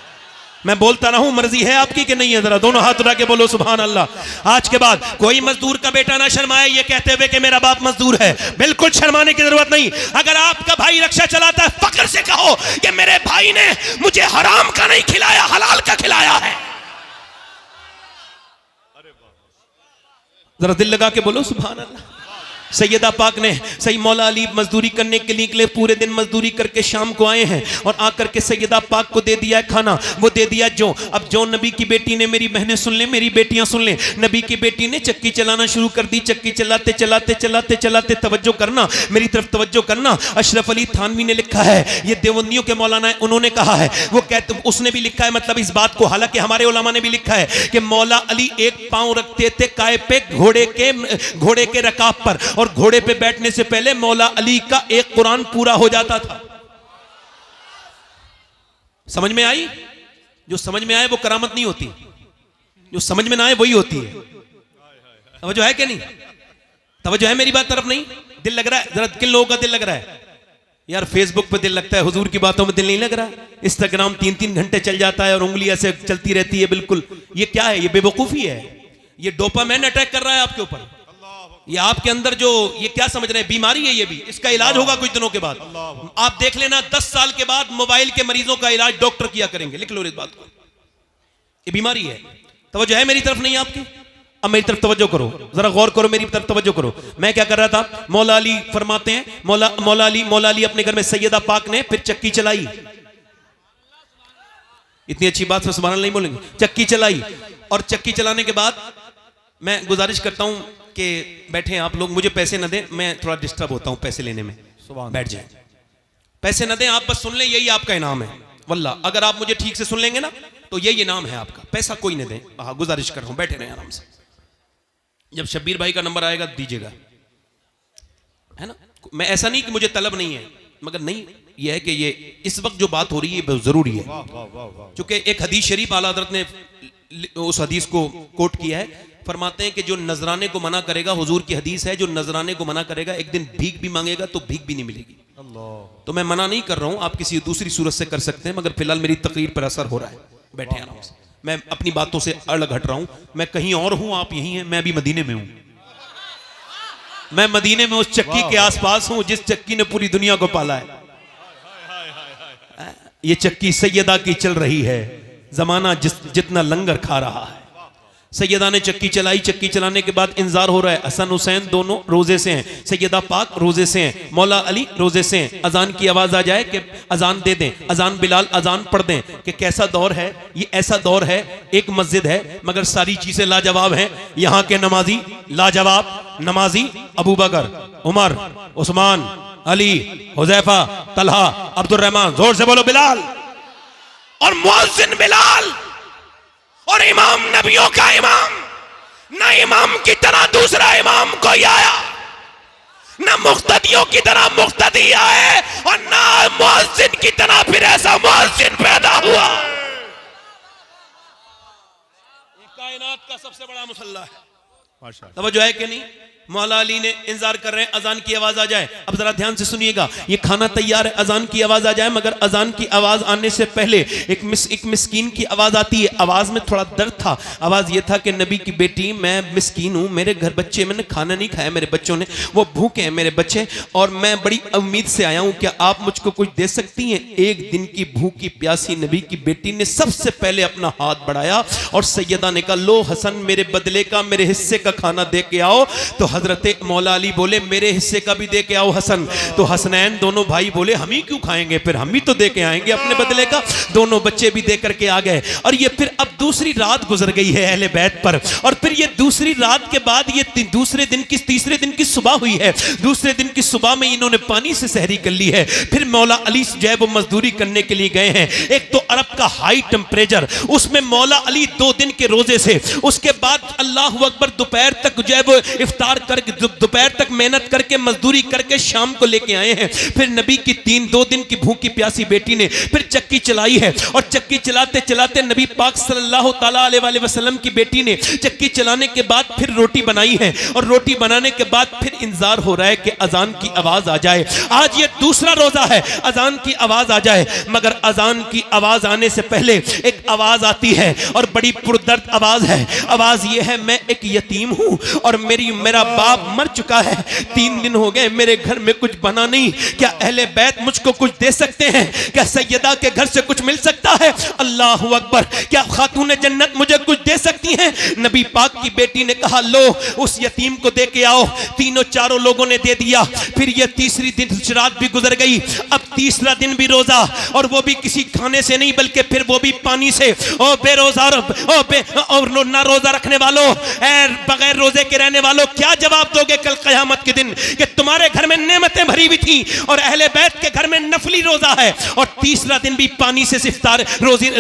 मैं बोलता रहूं, मर्जी है आपकी कि नहीं है? जरा दोनों हाथ उठा के बोलो सुभान अल्लाह। आज के बाद कोई मजदूर का बेटा ना शर्माए ये कहते हुए कि मेरा बाप मजदूर है। बिल्कुल शर्माने की जरूरत नहीं। अगर आपका भाई रक्षा चलाता है फख्र से कहो कि मेरे भाई ने मुझे हराम का नहीं खिलाया, हलाल का खिलाया है। जरा दिल लगा के बोलो सुभान अल्लाह। सैयदा पाक ने सही मौला अली मजदूरी करने के लिए निकले, पूरे दिन मजदूरी करके शाम को आए हैं और आकर के सैयदा पाक को दे दिया है खाना, वो दे दिया जो। अब जो नबी की बेटी ने, मेरी बहनें सुन लें, मेरी बेटियां सुन लें, नबी की बेटी ने चक्की चलाना शुरू कर दी। चक्की चलाते चलाते चलाते चलाते, तवज्जो करना, मेरी तरफ तवज्जो करना। अशरफ अली थानवी ने लिखा है, ये देवबंदियों के मौलाना है, उन्होंने कहा है, वो कहते उसने भी लिखा है मतलब इस बात को, हालांकि हमारे उलमा ने भी लिखा है कि मौला अली एक पांव रखते थे काय पे घोड़े के रकाब पर, और घोड़े पे बैठने से पहले मौला अली का एक कुरान पूरा हो जाता था। समझ में आई? जो समझ में आए वो करामत नहीं होती, जो समझ में ना आए वही होती है। तवज्जो है कि नहीं? तवज्जो है मेरी बात तरफ? नहीं दिल लग रहा है? जरा किन लोगों का दिल लग रहा है यार? फेसबुक पे दिल लगता है, हुजूर की बातों में दिल नहीं लग रहा। इंस्टाग्राम 3-3 घंटे चल जाता है और उंगली ऐसे चलती रहती है। बिल्कुल ये क्या है? ये बेवकूफी है। ये डोपामाइन अटैक कर रहा है आपके ऊपर। ये आपके अंदर जो ये क्या समझ रहे हैं बीमारी है, ये भी इसका इलाज होगा कुछ दिनों के बाद। आप देख लेना 10 साल के बाद मोबाइल के मरीजों का इलाज डॉक्टर किया करेंगे। लिख लो इस बात को, ये बीमारी है। तवज्जो है मेरी तरफ? नहीं आपकी? अब मेरी तरफ तवज्जो करो, जरा गौर करो, मेरी तरफ तवज्जो करो। मैं क्या कर रहा था? मौला अली फरमाते हैं, मौला अली अपने घर में सैयदा पाक ने फिर चक्की चलाई। इतनी अच्छी बात से सुभान अल्लाह नहीं बोलेंगे। चक्की चलाई और चक्की चलाने के बाद मैं गुजारिश करता हूं कि बैठे आप लोग, मुझे पैसे न दें, मैं थोड़ा डिस्टर्ब होता हूं पैसे लेने में। बैठ जाए, पैसे न दें, आप बस सुन लें, यही आपका इनाम है। वल्लाह अगर आप मुझे ठीक से सुन लेंगे ना तो यही इनाम है आपका, पैसा कोई न दें। हाँ, गुजारिश कर रहा हूं, बैठे रहें आराम से। जब शब्बीर भाई का नंबर आएगा दीजिएगा, है ना। मैं ऐसा नहीं कि मुझे तलब नहीं है, मगर नहीं ये है कि ये इस वक्त जो बात हो रही है बहुत जरूरी है। चूंकि एक हदीस शरीफ आला हज़रत ने उस हदीस को कोट किया है, फरमाते हैं कि जो नजराने को मना करेगा, हुजूर की हदीस है, जो नजराने को मना करेगा एक दिन भीख भी मांगेगा तो भीख भी नहीं मिलेगी। तो मैं मना नहीं कर रहा हूं, आप किसी दूसरी सूरत से कर सकते हैं, मगर फिलहाल मेरी तकरीर पर असर हो रहा है। बैठे आराम से, मैं अपनी बातों से अलग हट रहा हूं। मैं कहीं और हूं, आप यहीं हैं, मैं अभी मदीने में हूं। मैं मदीने में उस चक्की के आसपास हूं जिस चक्की ने पूरी दुनिया को पाला है। ये चक्की सैयदा की चल रही है, जमाना जितना लंगर खा रहा है। सैयदा ने चक्की चलाई, चक्की चलाने के बाद इंतजार हो रहा है। हसन हुसैन दोनों रोजे से हैं, सैयदा पाक रोजे से हैं, मौला अली रोजे से हैं। अजान की आवाज आ जाए कि अजान दे दें, अजान बिलाल अजान पढ़ दें। कि कैसा दौर है ये, ऐसा दौर है, एक मस्जिद है मगर सारी चीजें लाजवाब हैं। यहाँ के नमाजी लाजवाब नमाजी, अबू बकर, उमर, उस्मान, अली, हुजैफा, तलहा, अब्दुर्रहमान, जोर से बोलो बिलाल। और मुअज्जिन बिलाल, और इमाम नबियों का इमाम, ना इमाम की तरह दूसरा इमाम कोई आया, ना मुक्तदियों की तरह मुक्तदी आए, और ना मुअज्जिन की तरह फिर ऐसा मुअज्जिन पैदा हुआ। ये कायनात का सबसे बड़ा मुसल्ला है। माशाअल्लाह, तवज्जो है कि नहीं। मौला अली ने इंतजार कर रहे हैं अजान की आवाज आ जाए। अब जरा ध्यान से सुनिएगा, ये खाना तैयार है, अजान की आवाज आ जाए, मगर अजान की आवाज आने से पहले एक मिस्कीन की आवाज आती है। आवाज में थोड़ा दर्द था। आवाज ये था कि नबी की बेटी, मैं मिस्कीन हूं, मेरे घर बच्चे, मैंने खाना नहीं खाया, मेरे बच्चों ने, वो भूखे हैं मेरे बच्चे, और मैं बड़ी उम्मीद से आया हूं, क्या आप मुझको कुछ दे सकती हैं। एक दिन की भूखी प्यासी नबी की बेटी ने सबसे पहले अपना हाथ बढ़ाया और सैयदा ने कहा, लो हसन मेरे बदले का, मेरे हिस्से का खाना दे के आओ। तो हजरत मौला अली बोले, मेरे हिस्से का भी दे के आओ हसन। तो हसनैन दोनों भाई बोले, हम ही क्यों खाएंगे, फिर हम ही तो दे के आएंगे अपने बदले का। दोनों बच्चे भी दे करके आ गए। और ये फिर अब दूसरी रात गुजर गई है अहले बैत पर, और फिर ये दूसरी रात के बाद ये दूसरे दिन की, तीसरे दिन की सुबह हुई है। दूसरे दिन की सुबह में इन्होंने पानी से सहरी कर ली है। फिर मौला अली जो है वो मजदूरी करने के लिए गए हैं। एक तो अरब का हाई टेम्परेचर, उसमें मौला अली 2 दिन के रोजे से, उसके बाद अल्लाह अकबर दोपहर तक जो है वो इफ्तार करके, दोपहर तक मेहनत करके, मजदूरी करके शाम को लेके आए हैं। फिर नबी की 2 दिन की भूखी प्यासी बेटी ने फिर चक्की चलाई है, और चक्की चलाते चलाते नबी पाक सल्लल्लाहु ताला अलैहि वसल्लम की बेटी ने चक्की चलाने के बाद फिर रोटी बनाई है, और रोटी बनाने के बाद फिर इंतजार हो रहा है कि अजान की आवाज आ जाए। आज ये दूसरा रोजा है, अजान की आवाज आ जाए, मगर अजान की आवाज आने से पहले एक आवाज आती है, और बड़ी पुरदर्द आवाज है। आवाज ये है, मैं एक यतीम हूं और मेरा बाप मर चुका है, 3 दिन हो गए, मेरे घर में कुछ बना नहीं, क्या अहले बैत मुझको कुछ दे सकते हैं, क्या सैयदा के घर से कुछ मिल सकता है। अल्लाह अकबर, क्या खातून जन्नत मुझे कुछ दे सकती हैं। नबी पाक की बेटी ने कहा, लो उस यतीम को दे के आओ। तीनों चारों लोगों ने दे दिया। फिर ये तीसरी दिन रात भी गुजर गई। अब तीसरा दिन भी रोजा, और वो भी किसी खाने से नहीं, बल्कि फिर वो भी पानी से। ओ बेरोजा, और ना रोजा रखने वालों, बगैर रोजे के रहने वालों, क्या जवाब दोगे कल क़यामत के दिन कि तुम्हारे घर में नेमतें भरी हुई थी और अहले बैत के घर में नफली रोजा है। और तीसरा दिन भी पानी से इफ्तार रोजी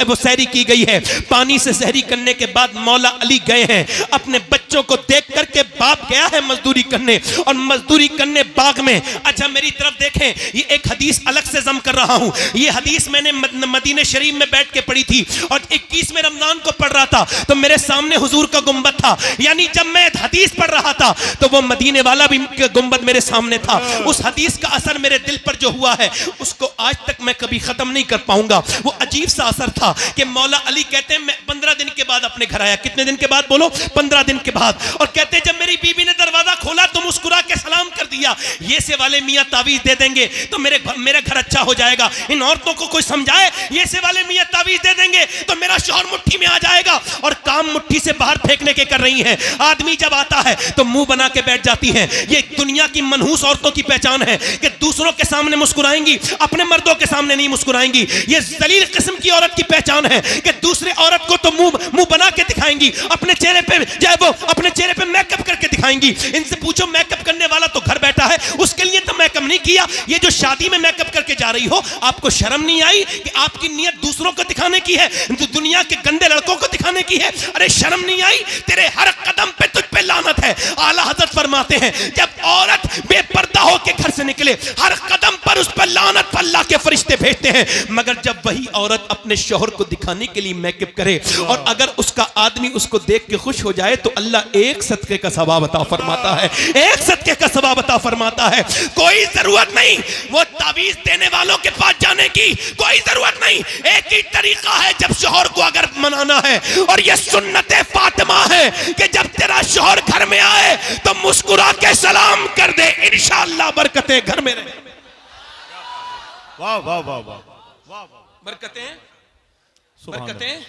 वो सहरी की गई है। पानी से सहरी करने के बाद मौला अली गए हैं अपने बच्चों को देख करके। बाप गया है मजदूरी करने, और मजदूरी करने बाग में। अच्छा मेरी तरफ देखें, ये एक हदीस अलग से जम कर रहा हूं। ये हदीस मैंने मदीने शरीफ में बैठ के पढ़ी थी, और 21वें रमजान को पढ़ रहा था, तो मेरे सामने हुजूर का गुंबद था। यानी जब मैं हदीस पढ़ रहा था तो वो मदीने वाला भी गुंबद मेरे सामने था। उस हदीस का असर मेरे दिल पर जो हुआ है, उसको आज तक मैं कभी खत्म नहीं कर पाऊंगा। वो अजीब सा असर था कि मौला अली कहते हैं, मैं 15 दिन के बाद अपने घर आया। कितने दिन के बाद बोलो? 15 दिन के बाद। और कहते हैं, जब मेरी बीबी ने दरवाजा खोला तो मुस्कुरा के सलाम कर दिया। ये से वाले मियां तावीज दे देंगे तो मेरा घर अच्छा हो जाएगा। इन औरतों को कोई समझाए, ये से वाले मियां तावीज दे देंगे तो मेरा शौहर मुट्ठी में आ जाएगा। और काम मुट्ठी से बाहर फेंकने के कर रही हैं। आदमी जब आता है तो मुंह बना के बैठ जाती हैं। ये दुनिया की मनहूस औरतों की पहचान है कि दूसरों के सामने मुस्कुराएंगी, अपने मर्दों के सामने नहीं मुस्कुराएंगी। ये जलील किस्म की औरत की पहचान है कि दूसरे औरत को तो मुंह बना के दिखाएंगी, अपने चेहरे पे चाहे वो अपने चेहरे पे मेकअप करके दिखाएंगी। दिखाएंगी। इनसे पूछो मेकअप करने वाला तो घर बैठा है, उसके लिए तो मेकअप नहीं किया। ये जो शादी में मेकअप करके जा रही हो, आपको शर्म नहीं आई कि आपकी नियत दूसरों को दिखाने की है, दुनिया के गंदे लड़कों को दिखाने की है? अरे शर्म नहीं आई? तेरे हर कदम पे तुझ पे लानत है। आला हजरत फरमाते हैं जब औरत बेपर्दा होकर घर से निकले, हर कदम पर उस पर लानत अल्लाह के फरिश्ते भेजते हैं। मगर जब वही औरत अपने शौहर को दिखाने के लिए मेकअप करे और अगर उसका आदमी उसको देख के खुश हो जाए तो अल्लाह एक सदके का सवाब अता फरमाता है, एक सदके का सवाब अता फरमाता है। कोई जरूरत नहीं वो तावीज देने वालों के पास जाने की, कोई जरूरत नहीं। एक ही तरीका है जब शौहर को अगर मनाना है, और ये सुन्नते फातिमा है कि जब तेरा शौहर घर में आए तो मुस्कुरा के सलाम कर दे, इंशाअल्लाह बरकतें घर में रहे। वाह वाह वाह वाह वाह, बरकतें बरकतें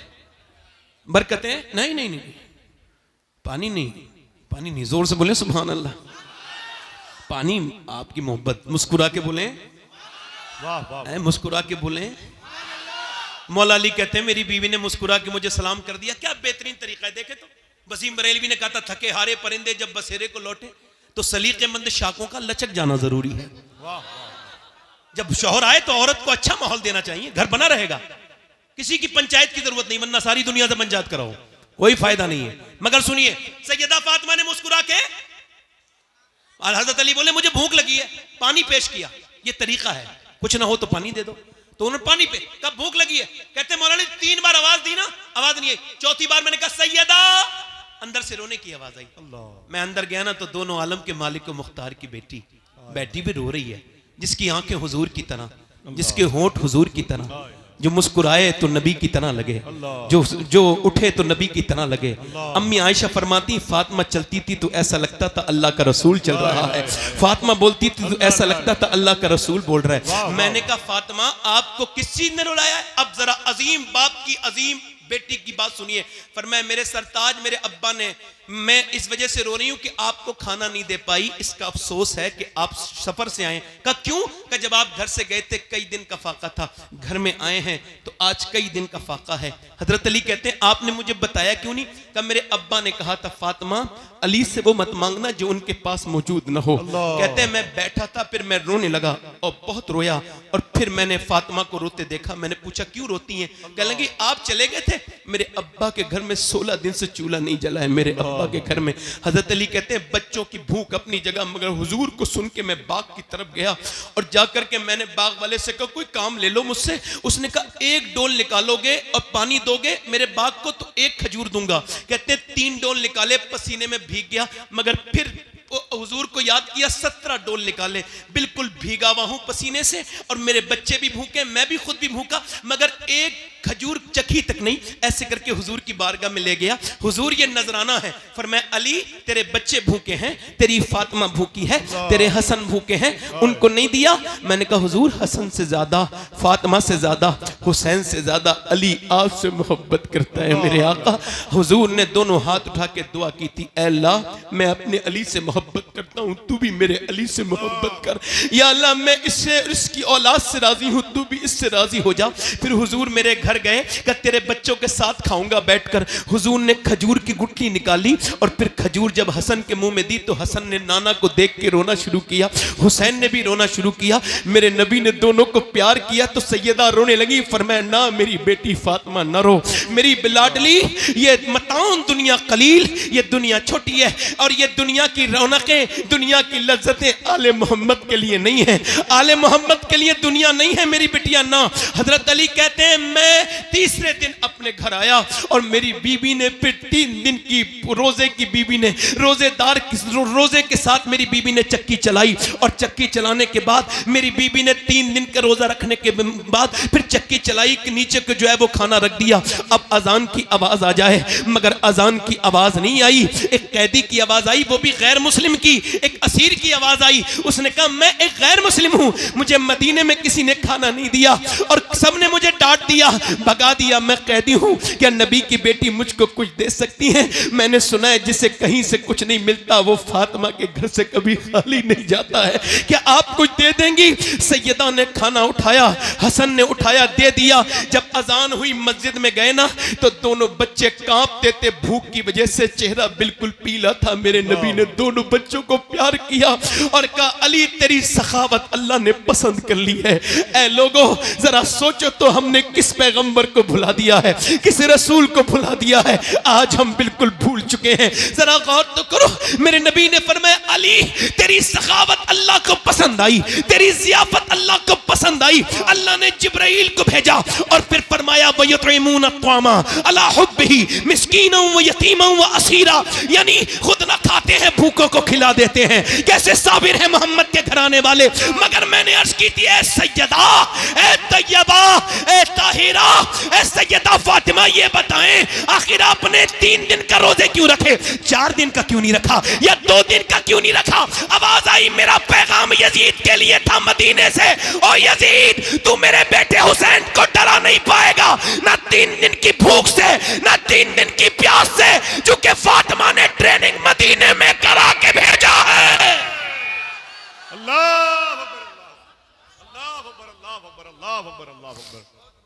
बरकतें। नहीं नहीं नहीं, पानी नहीं, पानी नहीं, जोर से बोले सुभान अल्लाह। पानी आपकी मोहब्बत, मुस्कुरा के बोले, वाह वाह, मुस्कुरा के बोले। मौला अली कहते हैं मेरी बीवी ने मुस्कुरा के मुझे सलाम कर दिया। क्या बेहतरीन तरीका है। देखे तो वसीम बरेलवी ने कहा था थके हारे परिंदे जब बसेरे को लौटे, तो सलीकेमंद शाकों का लचक जाना जरूरी है। जब शौहर आए तो औरत को अच्छा माहौल देना चाहिए, घर बना रहेगा। किसी की पंचायत की जरूरत नहीं, वरना सारी दुनिया से पंचायत कराओ, कोई फायदा नहीं है। मगर सुनिए, सैयदा फातिमा ने मुस्कुरा के, हजरत अली बोले मुझे भूख लगी है, पानी पेश किया। ये तरीका है, कुछ ना हो तो पानी दे दो। तो उन्होंने पानी पे, कब भूख लगी है? कहते मौलाना 3 बार आवाज दी ना, आवाज नहीं आई। 4थी बार मैंने कहा सैयदा, अंदर से रोने की आवाज आई। मैं अंदर गया ना तो दोनों आलम के मालिक को मुख्तार की बेटी बैठी भी रो रही है, जिसकी आंखें हुजूर की तरह, जिसके होंठ हुजूर की तरह, जो मुस्कुराए तो नबी की तरह लगे, जो उठे तो नबी की तरह लगे। अम्मी आयशा फरमाती फातिमा चलती थी तो ऐसा लगता था अल्लाह का रसूल चल रहा है, फातिमा बोलती थी तो ऐसा लगता था अल्लाह का रसूल बोल रहा है। मैंने कहा फातिमा आपको किस चीज ने रुलाया है? अब जरा अजीम बाप की अजीम बेटी की बात सुनिए। फरमाया मेरे सरताज मेरे अब्बा ने, मैं इस वजह से रो रही हूं कि आपको खाना नहीं दे पाई, इसका अफसोस है कि आप सफर से आए। कहा क्यों? कहा जब आप घर से गए थे कई दिन का फाका था, घर में आए हैं तो आज कई दिन का फाका है। हजरत अली कहते हैं आपने मुझे बताया क्यों नहीं? कहा मेरे अब्बा ने कहा था फातिमा अली से वो मत मांगना जो उनके पास मौजूद न हो। कहते हैं मैं बैठा था, फिर मैं रोने लगा और बहुत रोया, और फिर मैंने फातिमा को रोते देखा। मैंने पूछा क्यों रोती हैं? कहने लगी आप चले गए थे, मेरे अब्बा के घर में 16 दिन से चूल्हा नहीं जला है मेरे अब्बा के घर में। हजरत अली कहते हैं बच्चों की भूख अपनी जगह, मगर हुजूर को सुन के मैं बाग की तरफ गया और जाकर के मैंने बाग वाले से कहा कोई काम ले लो मुझसे। उसने कहा 1 डोल निकालोगे और पानी दोगे मेरे बाग को तो 1 खजूर दूंगा। कहते हैं 3 डोल निकाले, पसीने में भीग गया, मगर फिर हुजूर को याद किया, 17 डोल निकाले, बिल्कुल भीगा हुआ हूं पसीने से, और मेरे बच्चे भी भूखे, मैं भी खुद भी भूखा, मगर 1 खजूर चखी तक नहीं। ऐसे करके हुजूर की बारगाह में ले गया। हुजूर ये नजराना है, फरमाया अली तेरे बच्चे भूखे हैं, तेरी फातिमा भूखी है, तेरे हसन भूखे हैं, उनको नहीं दिया। मैंने कहा हुजूर हसन से ज्यादा, फातिमा से ज्यादा, हुसैन से ज्यादा अली आपसे मोहब्बत करता है मेरे आका। हुजूर ने दोनों हाथ उठा के दुआ की थी, ऐ अल्लाह मैं अपने अली से मोहब्बत करता हूं, तू भी मेरे अली से मोहब्बत कर। या अल्लाह मैं इससे, इसकी औलाद से राजी हूं, तू भी इससे राजी हो जा। फिर हुजूर मेरे घर गए, कि तेरे बच्चों के साथ खाऊंगा बैठकर। हुजूर ने खजूर की गुठली निकाली और फिर खजूर जब हसन के मुंह में दी तो हसन ने नाना को देख के रोना शुरू किया, हुसैन ने भी रोना शुरू किया। मेरे नबी ने दोनों को प्यार किया तो सैयदा रोने लगी। फरमाया ना मेरी बेटी फातिमा न रो, मेरी बिलाडली, ये मताउन दुनिया कलील, ये दुनिया छोटी है और ये दुनिया की रौनकें, दुनिया की लज्जतें आले मोहम्मद के लिए नहीं है, आले मोहम्मद के लिए दुनिया नहीं है मेरी बिटिया ना। हजरत अली कहते हैं मैं तीसरे दिन अपने घर आया और मेरी बीबी ने फिर 3 दिन की रोजे की बीबी ने रोजेदार रोजे के साथ मेरी बीबी ने चक्की चलाई, और चक्की चलाने के बाद मेरी बीबी ने 3 दिन का रोजा रखने के बाद फिर चक्की चलाई कि नीचे को जो है वो खाना रख दिया। अब अजान की आवाज आ जाए, मगर अजान की आवाज नहीं आई, एक कैदी की आवाज आई, वो भी गैर मुस्लिम मुस्लिम की, एक असीर की आवाज आई। उसने कहा मैं एक गैर मुस्लिम हूं, मुझे मदीने में किसी ने खाना नहीं दिया और सबने मुझे डांट दिया, भगा दिया। मैं कैदी हूं, क्या नबी की बेटी मुझको कुछ दे सकती है? मैंने सुना है जिसे कहीं से कुछ नहीं मिलता वो फातिमा के घर से कभी खाली नहीं जाता है, क्या आप कुछ दे देंगी? सैयदा ने खाना उठाया, हसन ने उठाया, दे दिया। जब अजान हुई मस्जिद में गए ना तो दोनों बच्चे कांपते थे भूख की वजह से, चेहरा बिल्कुल पीला था। मेरे नबी ने दोनों बच्चों को प्यार किया और कहा अली तेरी सखावत अल्लाह ने पसंद कर ली है। ऐ लोगों जरा सोचो तो हमने किस पैगंबर को भुला दिया है, किस रसूल को भुला दिया है, आज हम बिल्कुल भूल चुके हैं। जरा गौर तो करो, मेरे नबी ने फरमाया अली तेरी सखावत अल्लाह को पसंद आई, तेरी ज़ियाफत अल्लाह को पसंद आई। अल्लाह ने जिब्राइल को भेजा और फिर फरमाया वयुतइमून अत्वामा अला हुब्बिही मिस्कीना व यतीमा व असीरा, यानी खुद ना खाते हैं भूखों को खिला देते हैं। कैसे साबिर है मोहम्मद के घराने वाले। मगर मैंने अर्ज की थी ए सैयदा, ए तैयबा, ए ताहिरा, ए सैयदा फातिमा, ये बताएं आखिर आपने 3 दिन का रोजे क्यों रखे, 4 दिन का क्यों नहीं रखा, या 2 दिन का क्यों नहीं रखा? आवाज आई मेरा पैगाम यजीद के लिए था मदीने से, ओ यजीद तू मेरे बेटे हुसैन को डरा नहीं पाएगा, ना 3 दिन की भूख से, ना 3 दिन की प्यास से, क्योंकि फातिमा ने ट्रेनिंग मदीने में करा के भेजा है। अल्लाह अकबर, अल्लाह अकबर, अल्लाह अकबर, अल्लाह अकबर, अल्लाह अकबर।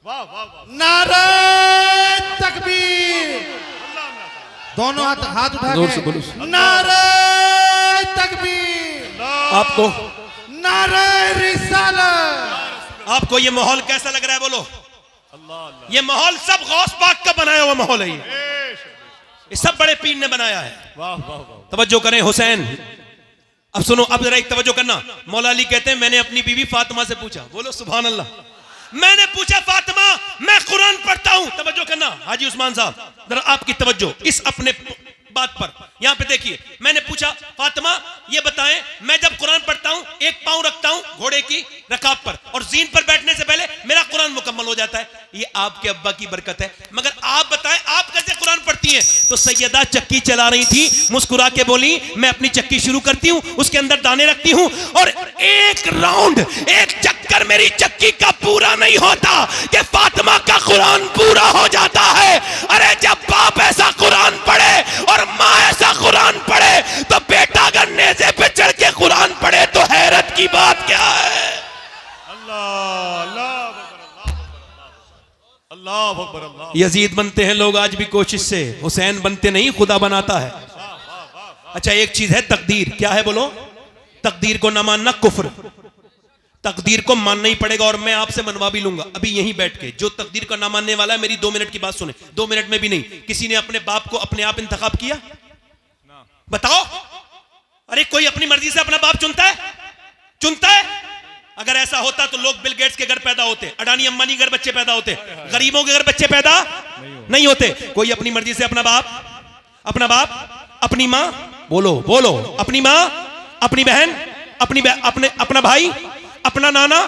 वाह वाह वाह। नारे तकबीर, दोनों हाथ उठा के नारे तकबीर, आपको नारे रिसालत। आपको ये माहौल कैसा लग रहा है? बोलो। ये माहौल सब गौस पाक का बनाया हुआ माहौल है, ये सब बड़े पीर ने बनाया है। वाह वाह वाह। तवज्जो करें हुसैन, अब सुनो, अब जरा एक तवज्जो करना। मौला अली कहते हैं मैंने अपनी बीवी फातिमा से पूछा, बोलो सुभान अल्लाह, मैंने पूछा फातिमा मैं कुरान पढ़ता हूं, तवज्जो करना हाजी उस्मान साहब, जरा आपकी तवज्जो इस अपने बात पर, यहां पे देखिए। मैंने पूछा फातिमा ये बताएं मैं जब कुरान पढ़ता हूं एक पांव रखता हूं घोड़े की रकाब पर और जीन पर बैठने से पहले मेरा कुरान मुकम्मल हो जाता है, ये आपके अब्बा की बरकत है, मगर आप बताएं आप कैसे कुरान पढ़ती हैं? तो सैयदा चक्की चला रही थी, मुस्कुरा के बोली मैं अपनी चक्की शुरू करती हूं, उसके अंदर दाने रखती हूं और एक राउंड, एक चक्कर मेरी चक्की का पूरा नहीं होता कि फातिमा का कुरान पूरा हो जाता है। अरे जब बाप ऐसा कुरान पढ़े और माँ ऐसा कुरान पढ़े तो बेटा अगर नेज़े पे चढ़ के कुरान पढ़े तो हैरत की बात क्या है? अल्लाह अल्लाह अकबर, अल्लाह अकबर, अल्लाह। यजीद बनते हैं लोग आज भी कोशिश से, हुसैन बनते नहीं, खुदा बनाता है। अच्छा एक चीज है तकदीर, क्या है बोलो? तकदीर को ना मानना कुफ्र, तकदीर को मानना ही पड़ेगा और मैं आपसे मनवा भी लूंगा अभी यहीं बैठ के। जो तकदीर को ना मानने वाला है मेरी 2 मिनट की बात सुने, 2 मिनट में भी नहीं। किसी ने अपने बाप को अपने आप इंतखाब किया? बताओ। अरे कोई अपनी मर्जी से अपना बाप चुनता है? चुनता है? अगर ऐसा होता तो लोग बिल गेट्स के घर पैदा होते, अडानी अंबानी के घर बच्चे पैदा होते, गरीबों के घर बच्चे पैदा नहीं होते। कोई अपनी मर्जी से अपना बाप, अपनी माँ, बोलो बोलो, अपनी माँ, अपनी बहन, अपना भाई, अपना नाना,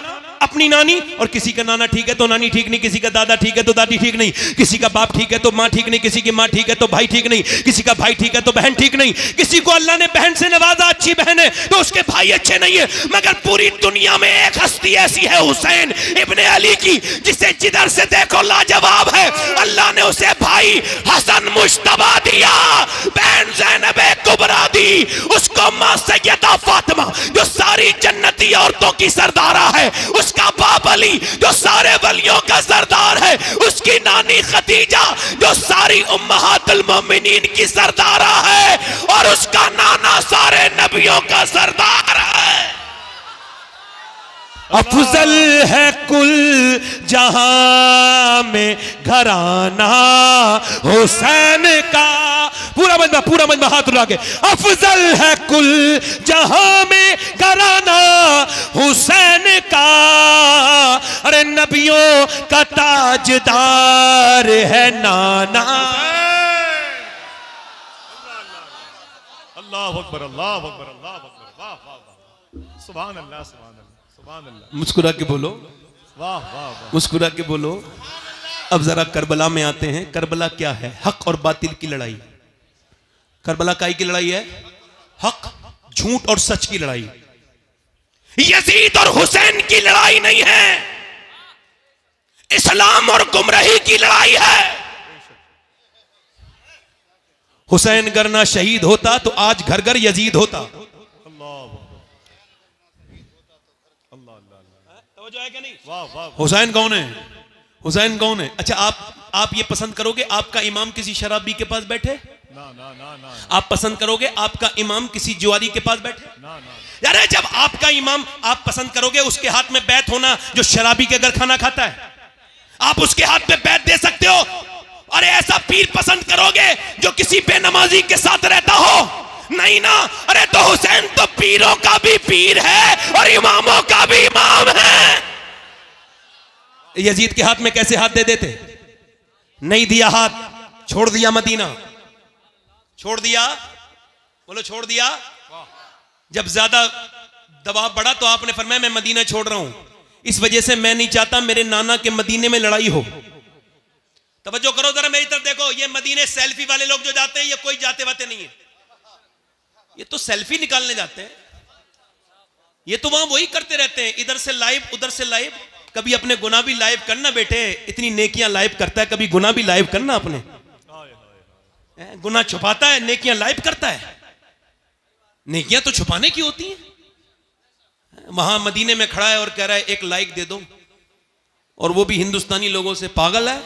अपनी नानी, और किसी का नाना ठीक है तो नानी ठीक नहीं, किसी का दादा ठीक है तो दादी ठीक नहीं, किसी का बाप ठीक है तो माँ ठीक नहीं, किसी की माँ ठीक है तो भाई ठीक नहीं, किसी का भाई ठीक है तो बहन ठीक नहीं, किसी को अल्लाह ने बहन से नवाजा अच्छी बहन है तो उसके भाई अच्छे नहीं है। मगर पूरी दुनिया में एक हस्ती ऐसी है हुसैन इब्ने अली की, जिसे जिधर से देखो लाजवाब है। अल्लाह ने उसे भाई हसन मुश्तबा दिया, बहन ज़ैनब कुबरा दी, उसको माँ सैयदा फातिमा जो सारी जन्नती औरतों की सरदारा है, उसका बाप अली जो सारे वलियों का सरदार है, उसकी नानी खदीजा जो सारी उम्महातुल मोमिनीन की सरदारा है, और उसका नाना सारे नबियों का सरदार है। अफजल है कुल जहां में घराना हुसैन का, पूरा मजमा हाथ उठा के, अफजल है कुल जहां में घराना हुसैन का, अरे नबियों का ताजदार है नाना। अल्लाह अकबर, अल्लाह अकबर, अल्लाह अकबर, वाह वाह वाह, सुभान अल्लाह, सुभान अल्लाह, सुभान अल्लाह। मुस्कुरा के बोलो, वाह वाह वाह। मुस्कुरा के बोलो। अब जरा करबला में आते हैं। करबला क्या है? हक और बातिल की लड़ाई। करबला काई की लड़ाई है? हक झूठ और सच की लड़ाई। यजीद और हुसैन की लड़ाई नहीं है, इस्लाम और गुमराही की लड़ाई है। हुसैन अगर ना शहीद होता तो आज घर घर यजीद होता। तवज्जो है क्या नहीं? वाह वाह हुसैन कौन है? हुसैन कौन है? अच्छा, आप ये पसंद करोगे आपका इमाम किसी शराबी के पास बैठे? ना ना ना ना आप पसंद करोगे आपका इमाम किसी जुआरी के पास बैठे? ना ना यार जब आपका इमाम, आप पसंद करोगे उसके हाथ में बैत होना जो शराबी के घर खाना खाता है? आप उसके हाथ में बैत दे सकते हो? अरे ऐसा पीर पसंद करोगे जो किसी बेनमाजी के साथ रहता हो? नहीं ना। अरे तो हुसैन तो पीरों का भी पीर है और इमामों का भी इमाम है। यजीद के हाथ में कैसे हाथ दे देते? नहीं दिया हाथ, छोड़ दिया मदीना, छोड़ दिया, बोलो छोड़ दिया। जब ज्यादा दबाव बढ़ा तो आपने फरमाया मैं मदीना छोड़ रहा हूं, इस वजह से मैं नहीं चाहता मेरे नाना के मदीने में लड़ाई हो। तवज्जो करो जरा मेरी तरफ देखो, ये मदीने सेल्फी वाले लोग जो जाते हैं ये कोई जाते वाते नहीं है, ये तो सेल्फी निकालने जाते हैं। ये तो वहां वही करते रहते हैं, इधर से लाइव उधर से लाइव। कभी अपने गुनाह भी लाइव करना बेटे, इतनी नेकियां लाइव करता है, कभी गुनाह भी लाइव करना अपने। गुनाह छुपाता है, नेकियां लाइव करता है। नेकियां तो छुपाने की होती हैं। वहां मदीने में खड़ा है और कह रहा है एक लाइक दे दो, और वो भी हिंदुस्तानी लोगों से। पागल है,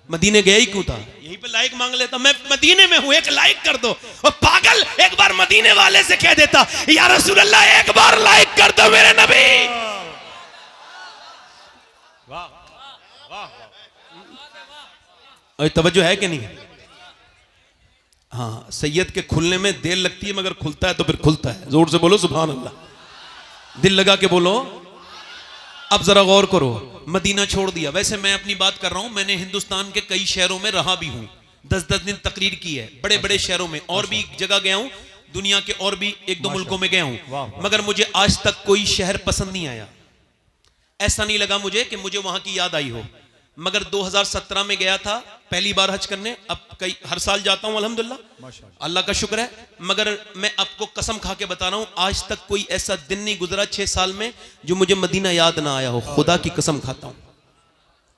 मदीने गया ही क्यों था? यहीं पे लाइक मांग लेता, मैं मदीने में हूं एक लाइक कर दो। और पागल एक बार मदीने वाले से कह देता या रसूल अल्लाह एक बार लाइक कर दो मेरे नबी। वाह वाह और तवज्जो है कि नहीं? हाँ, सैयद के खुलने में देर लगती है मगर खुलता है तो फिर खुलता है। जोर से बोलो सुभान अल्लाह, दिल लगा के बोलो। अब जरा गौर करो, मदीना छोड़ दिया। वैसे मैं अपनी बात कर रहा हूं, मैंने हिंदुस्तान के कई शहरों में रहा भी हूं, 10-10 दिन तकरीर की है, बड़े बड़े शहरों में, और भी जगह गया हूं, दुनिया के और भी 1-2 मुल्कों में गया हूं, मगर मुझे आज तक कोई शहर पसंद नहीं आया। ऐसा नहीं लगा मुझे कि मुझे वहां की याद आई हो। मगर 2017 में गया था पहली बार हज करने, अब कई हर साल जाता हूं अल्हम्दुलिल्लाह, अल्लाह का शुक्र है। मगर मैं आपको कसम खा के बता रहा हूं, आज तक कोई ऐसा दिन नहीं गुजरा 6 साल में जो मुझे मदीना याद ना आया हो। खुदा की कसम खाता हूं,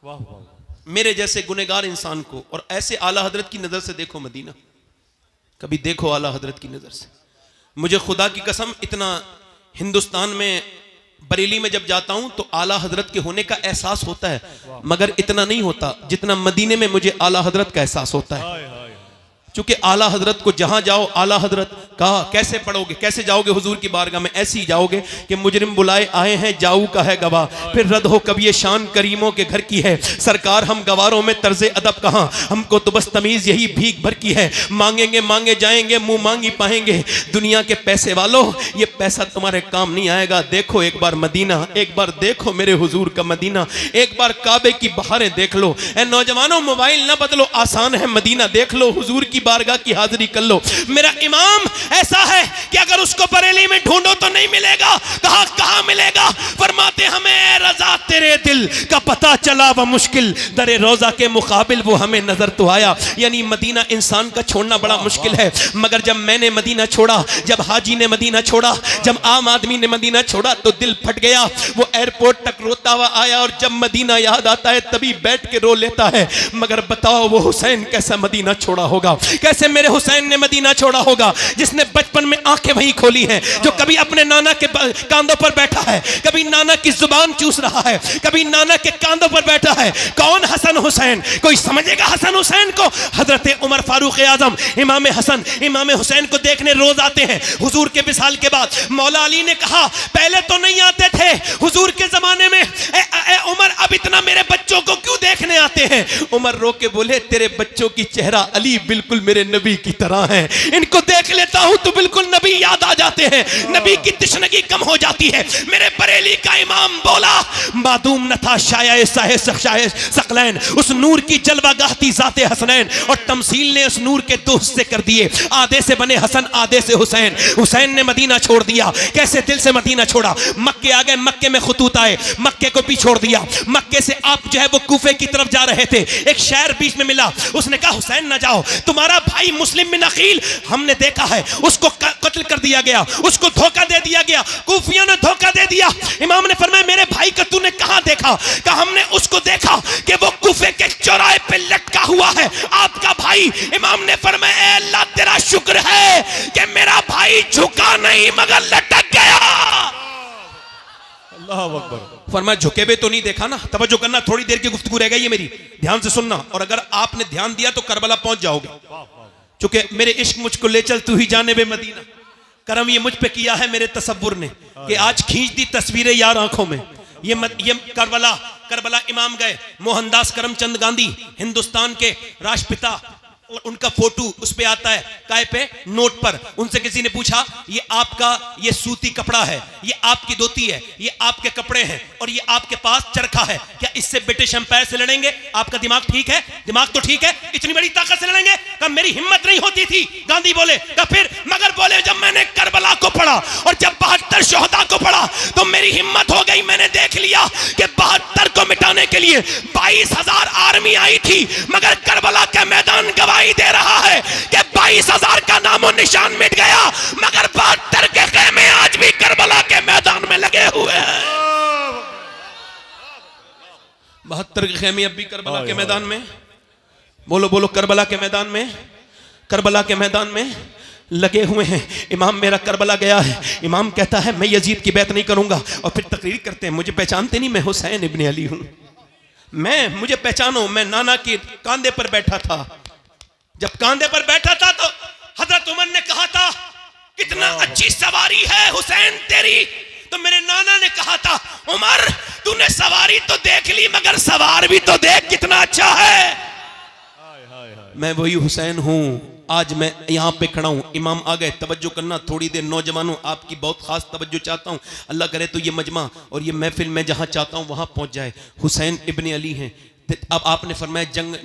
वाह वाह। मेरे जैसे गुनहगार इंसान को। और ऐसे आला हजरत की नजर से देखो मदीना, कभी देखो आला हजरत की नजर से। मुझे खुदा की कसम, इतना हिंदुस्तान में बरेली में जब जाता हूं तो आला हजरत के होने का एहसास होता है, मगर इतना नहीं होता जितना मदीने में मुझे आला हजरत का एहसास होता है। चूंकि आला हजरत को जहां जाओ, आला हजरत कहा कैसे पढ़ोगे, कैसे जाओगे हुजूर की बारगाह में? ऐसे ही जाओगे कि मुजरिम बुलाए आए हैं, जाऊ का है गवाह, फिर रद हो कभी ये शान करीमों के घर की है। सरकार हम गवारों में तर्जे अदब कहां, हमको तो बस तमीज यही भीख भर की है। मांगेंगे मांगे जाएंगे, मुंह मांगी पाएंगे। दुनिया के पैसे वालों, ये पैसा तुम्हारे काम नहीं आएगा। देखो एक बार मदीना, एक बार देखो मेरे हुजूर का मदीना, एक बार काबे की बहारें देख लो। ए नौजवानों, मोबाइल ना बदलो, आसान है मदीना देख लो, हुजूर की बारगाह की हाजिरी कर लो। मेरा इमाम ऐसा है कि अगर उसको बरेली में ढूंढो तो नहीं मिलेगा। कहां मिलेगा? फरमाते हमें रजा तेरे दिल का पता चला व मुश्किल दरे रोजा के मुकाबिल वो हमें नजर तो आया। यानी मदीना इंसान का छोड़ना बड़ा मुश्किल है, मगर जब मैंने मदीना छोड़ा, जब हाजी ने मदीना छोड़ा, जब आम आदमी ने मदीना छोड़ा तो दिल फट गया। वो एयरपोर्ट तक रोता हुआ आया, और जब मदीना याद आता है तभी बैठ के रो लेता है। मगर बताओ वो हुसैन कैसा मदीना छोड़ा होगा, कैसे मेरे हुसैन ने मदीना छोड़ा होगा, जिसने बचपन में आंखें वहीं खोली हैं, जो कभी अपने नाना के कांधों पर बैठा है, कभी नाना की जुबान चूस रहा है, कभी नाना के कांधों पर बैठा है। कौन? हसन हुसैन। कोई समझेगा हसन हुसैन को? हजरत उमर फारूक आजम इमाम हसन इमाम हुसैन को देखने रोज आते हैं हुजूर के विसाल के बाद। मौला अली ने कहा पहले तो नहीं आते थे हुजूर के जमाने में, उमर अब इतना मेरे बच्चों को क्यों देखने आते हैं? उमर रो के बोले तेरे बच्चों की चेहरा अली बिल्कुल मेरे नबी की तरह है, इनको देख लेता हूं तो बिल्कुल नबी याद आ जाते हैं, नबी की तशनगी कम हो जाती है। मेरे बरेली का इमाम बोला मादूम न था शाये साहे सकलैन, उस नूर की जलवागाह थी जाते हसनैन, और तमसील ने उस नूर के दो हिस्से कर दिए, आधे से बने हसन आधे से हुसैन। हुसैन ने मदीना छोड़ दिया, कैसे दिल से मदीना छोड़ा? मक्के आ गए, मक्के में खुतूत आए, मक्के को भी छोड़ दिया, मक्के से आप जो है वो कूफे की तरफ जा रहे थे, एक शहर बीच में मिला, उसने कहा हुसैन ना जाओ, तुम्हारा भाई मुस्लिम बिन अकील हमने देखा है, उसको कत्ल कर दिया गया, उसको धोखा दे दिया गया, कूफियों ने धोखा दे दिया। इमाम ने फरमाया मेरे भाई को तूने कहां देखा? कहा हमने उसको देखा कि वो कूफे के चौराहे पे लटका हुआ है, आपका भाई। इमाम ने फरमाया अल्लाह तेरा शुक्र है कि मेरा भाई झुका नहीं मगर लटक गया। अल्लाह अकबर। फरमाया झुके हुए तो नहीं देखा ना। तवज्जो करना, थोड़ी देर की गुफ्तगू रह गई है मेरी, ध्यान से सुनना, और अगर आपने ध्यान दिया तो करबला पहुंच जाओगे। चूंकि मेरे इश्क मुझको ले चल तू ही जाने मदीना, करम ये मुझ पे किया है मेरे तसव्वुर ने कि आज खींच दी तस्वीरें यार आंखों में। ये करबला इमाम गए, मोहनदास करमचंद गांधी हिंदुस्तान के राष्ट्रपिता, और उनका फोटो उस पे आता है काय पे नोट पर। उनसे किसी ने पूछा ये आपका ये सूती कपड़ा है, ये आपकी धोती है, ये आपके कपड़े हैं, और ये आपके पास चरखा है, क्या इससे ब्रिटिश एम्पायर से लड़ेंगे? आपका दिमाग ठीक है? दिमाग तो ठीक है, इतनी बड़ी ताकत से लड़ेंगे? कहा मेरी हिम्मत नहीं होती थी। गांधी बोले, कहा फिर? मगर बोले जब मैंने करबला को पढ़ा और जब 72 शोहदा को पढ़ा तो मेरी हिम्मत हो गई। मैंने देख लिया कि 72 को मिटाने के लिए 22,000 आर्मी आई थी, मगर करबला के मैदान गवाही दे रहा है कि 22,000 का नामो निशान मिट गया, मगर 72 के खेमे आज भी करबला के मैदान में लगे हुए हैं। 72 के खेमे अब भी करबला के मैदान में। बोलो बोलो, करबला के मैदान में, करबला के मैदान में लगे हुए हैं। इमाम मेरा करबला गया है, इमाम कहता है मैं यजीद की बैत नहीं करूंगा, और फिर तकरीर करते हैं मुझे पहचानते नहीं, मैं हुसैन इब्न अली हूं, मुझे पहचानो, मैं नाना के कांधे पर बैठा था। जब कांधे पर बैठा था तो हजरत उमर ने कहा था कितना अच्छी सवारी है हुसैन तेरी, तो मेरे नाना ने कहा था उमर तूने सवारी तो देख ली मगर सवार भी तो देख कितना अच्छा है। मैं वही हुसैन हूं, आज मैं यहां पे खड़ा हूं। इमाम आ गए, तवज्जो करना थोड़ी देर, नौजवानों आपकी बहुत खास तवज्जो चाहता हूं, अल्लाह करे तो ये मजमा और ये महफिल मैं जहां चाहता हूं वहां पहुंच जाए। हुसैन इब्न अली हैं। अब आपने फरमाया जंग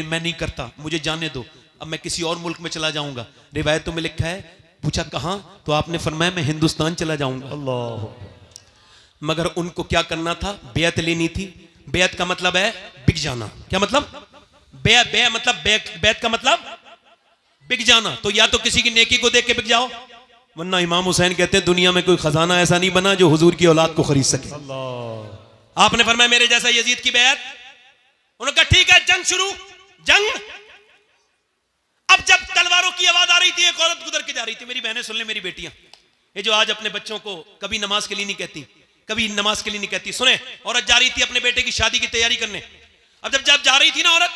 मैं नहीं करता, मुझे जाने दो, अब मैं किसी और मुल्क में चला जाऊंगा। रिवायतों में लिखा है, पूछा कहां, तो आपने फरमाया मैं हिंदुस्तान चला जाऊंगा। अल्लाह। मगर उनको क्या करना था? बेअत लेनी थी। बेअत का मतलब है बिक जाना। क्या मतलब? बेअत का मतलब बिक जाना। तो या तो किसी की नेकी को देख के बिक जाओ, वरना इमाम हुसैन कहते हैं दुनिया में कोई खजाना ऐसा नहीं बना जो हुजूर की औलाद को खरीद सके। आपने फरमाया मेरे जैसा यजीद की बेअत। उन्होंने कहा ठीक है, जंग शुरू। जंग। अब जब तलवारों की आवाज आ रही थी, एक औरत गुजर के जा रही थी। मेरी बहनें सुन ले, मेरी बेटियां, ये जो आज अपने बच्चों को कभी नमाज के लिए नहीं कहती, कभी नमाज के लिए नहीं कहती, सुने, औरत जा रही थी अपने बेटे की शादी की तैयारी करने। अब जब जा रही थी ना औरत,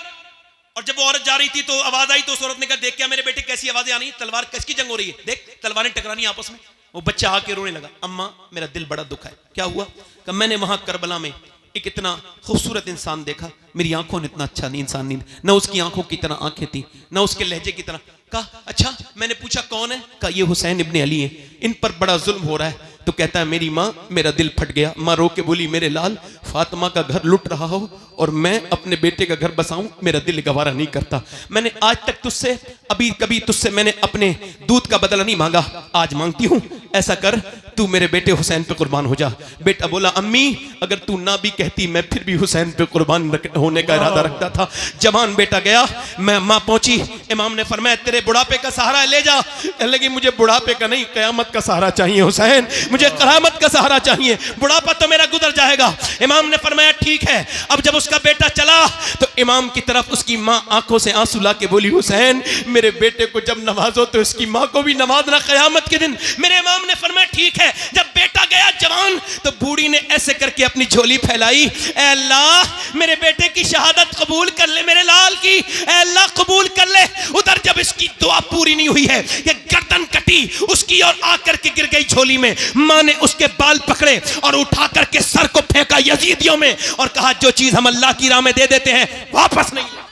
और जब वो औरत जा रही थी तो आवाज आई, तो उस औरत ने कहा देख क्या मेरे बेटे कैसी आवाजें आ रही, तलवार किसकी जंग हो रही है, देख तलवारें टकरानी आपस में। वो बच्चा आके रोने लगा, अम्मा मेरा दिल बड़ा दुखा है। क्या हुआ? कि मैंने वहां करबला में एक इतना खूबसूरत इंसान देखा, मेरी आंखों ने इतना अच्छा नहीं इंसान नहीं, न उसकी आंखों की तरह आंखें थी, न उसके लहजे की तरह। कहा अच्छा, मैंने पूछा कौन है? कहा ये हुसैन इब्न अली है, इन पर बड़ा जुल्म हो रहा है। तो कहता है मेरी माँ, मेरा दिल फट गया। माँ रो के बोली मेरे लाल, फातिमा का घर लुट रहा हो और मैं अपने बेटे का घर बसाऊं, मेरा दिल गवारा नहीं करता। मैंने आज तक तुझसे कभी तुझसे मैंने अपने दूध का बदला नहीं मांगा, आज मांगती हूं, ऐसा कर तू मेरे बेटे हुसैन पे कुर्बान हो जा। बेटा बोला अम्मी अगर तू ना भी कहती मैं फिर भी हुसैन पे कुर्बान होने का इरादा रखता था। जवान बेटा गया, मैं माँ पहुंची, इमाम ने फरमाया तेरे बुढ़ापे का सहारा ले जा। लगी मुझे बुढ़ापे का नहीं, कयामत का सहारा चाहिए हुसैन, मुझे करामत का सहारा चाहिए, बुढ़ापा तो मेरा गुजर जाएगा। इमाम ने फरमाया ठीक है। अब जब उसका बेटा चला तो इमाम की तरफ उसकी माँ आंखों से आंसू ला के बोली हुसैन मेरे बेटे को जब नवाजो तो उसकी माँ को भी नवाजना कयामत के दिन। मेरे इमाम ने फरमाया ठीक है। जब बेटा गया जवान तो बूढ़ी ने ऐसे करके अपनी झोली फैलाई, ऐ अल्लाह मेरे बेटे की शहादत कबूल कर ले, मेरे लाल की ऐ अल्लाह कबूल कर ले। उधर जब इसकी दुआ पूरी नहीं हुई है, ये गर्दन कटी उसकी और आकर के गिर गई झोली में। मां ने उसके बाल पकड़े और उठा करके सर को फेंका यजीदियों में और कहा जो चीज हम अल्लाह की राह में दे देते हैं वापस नहीं लेते,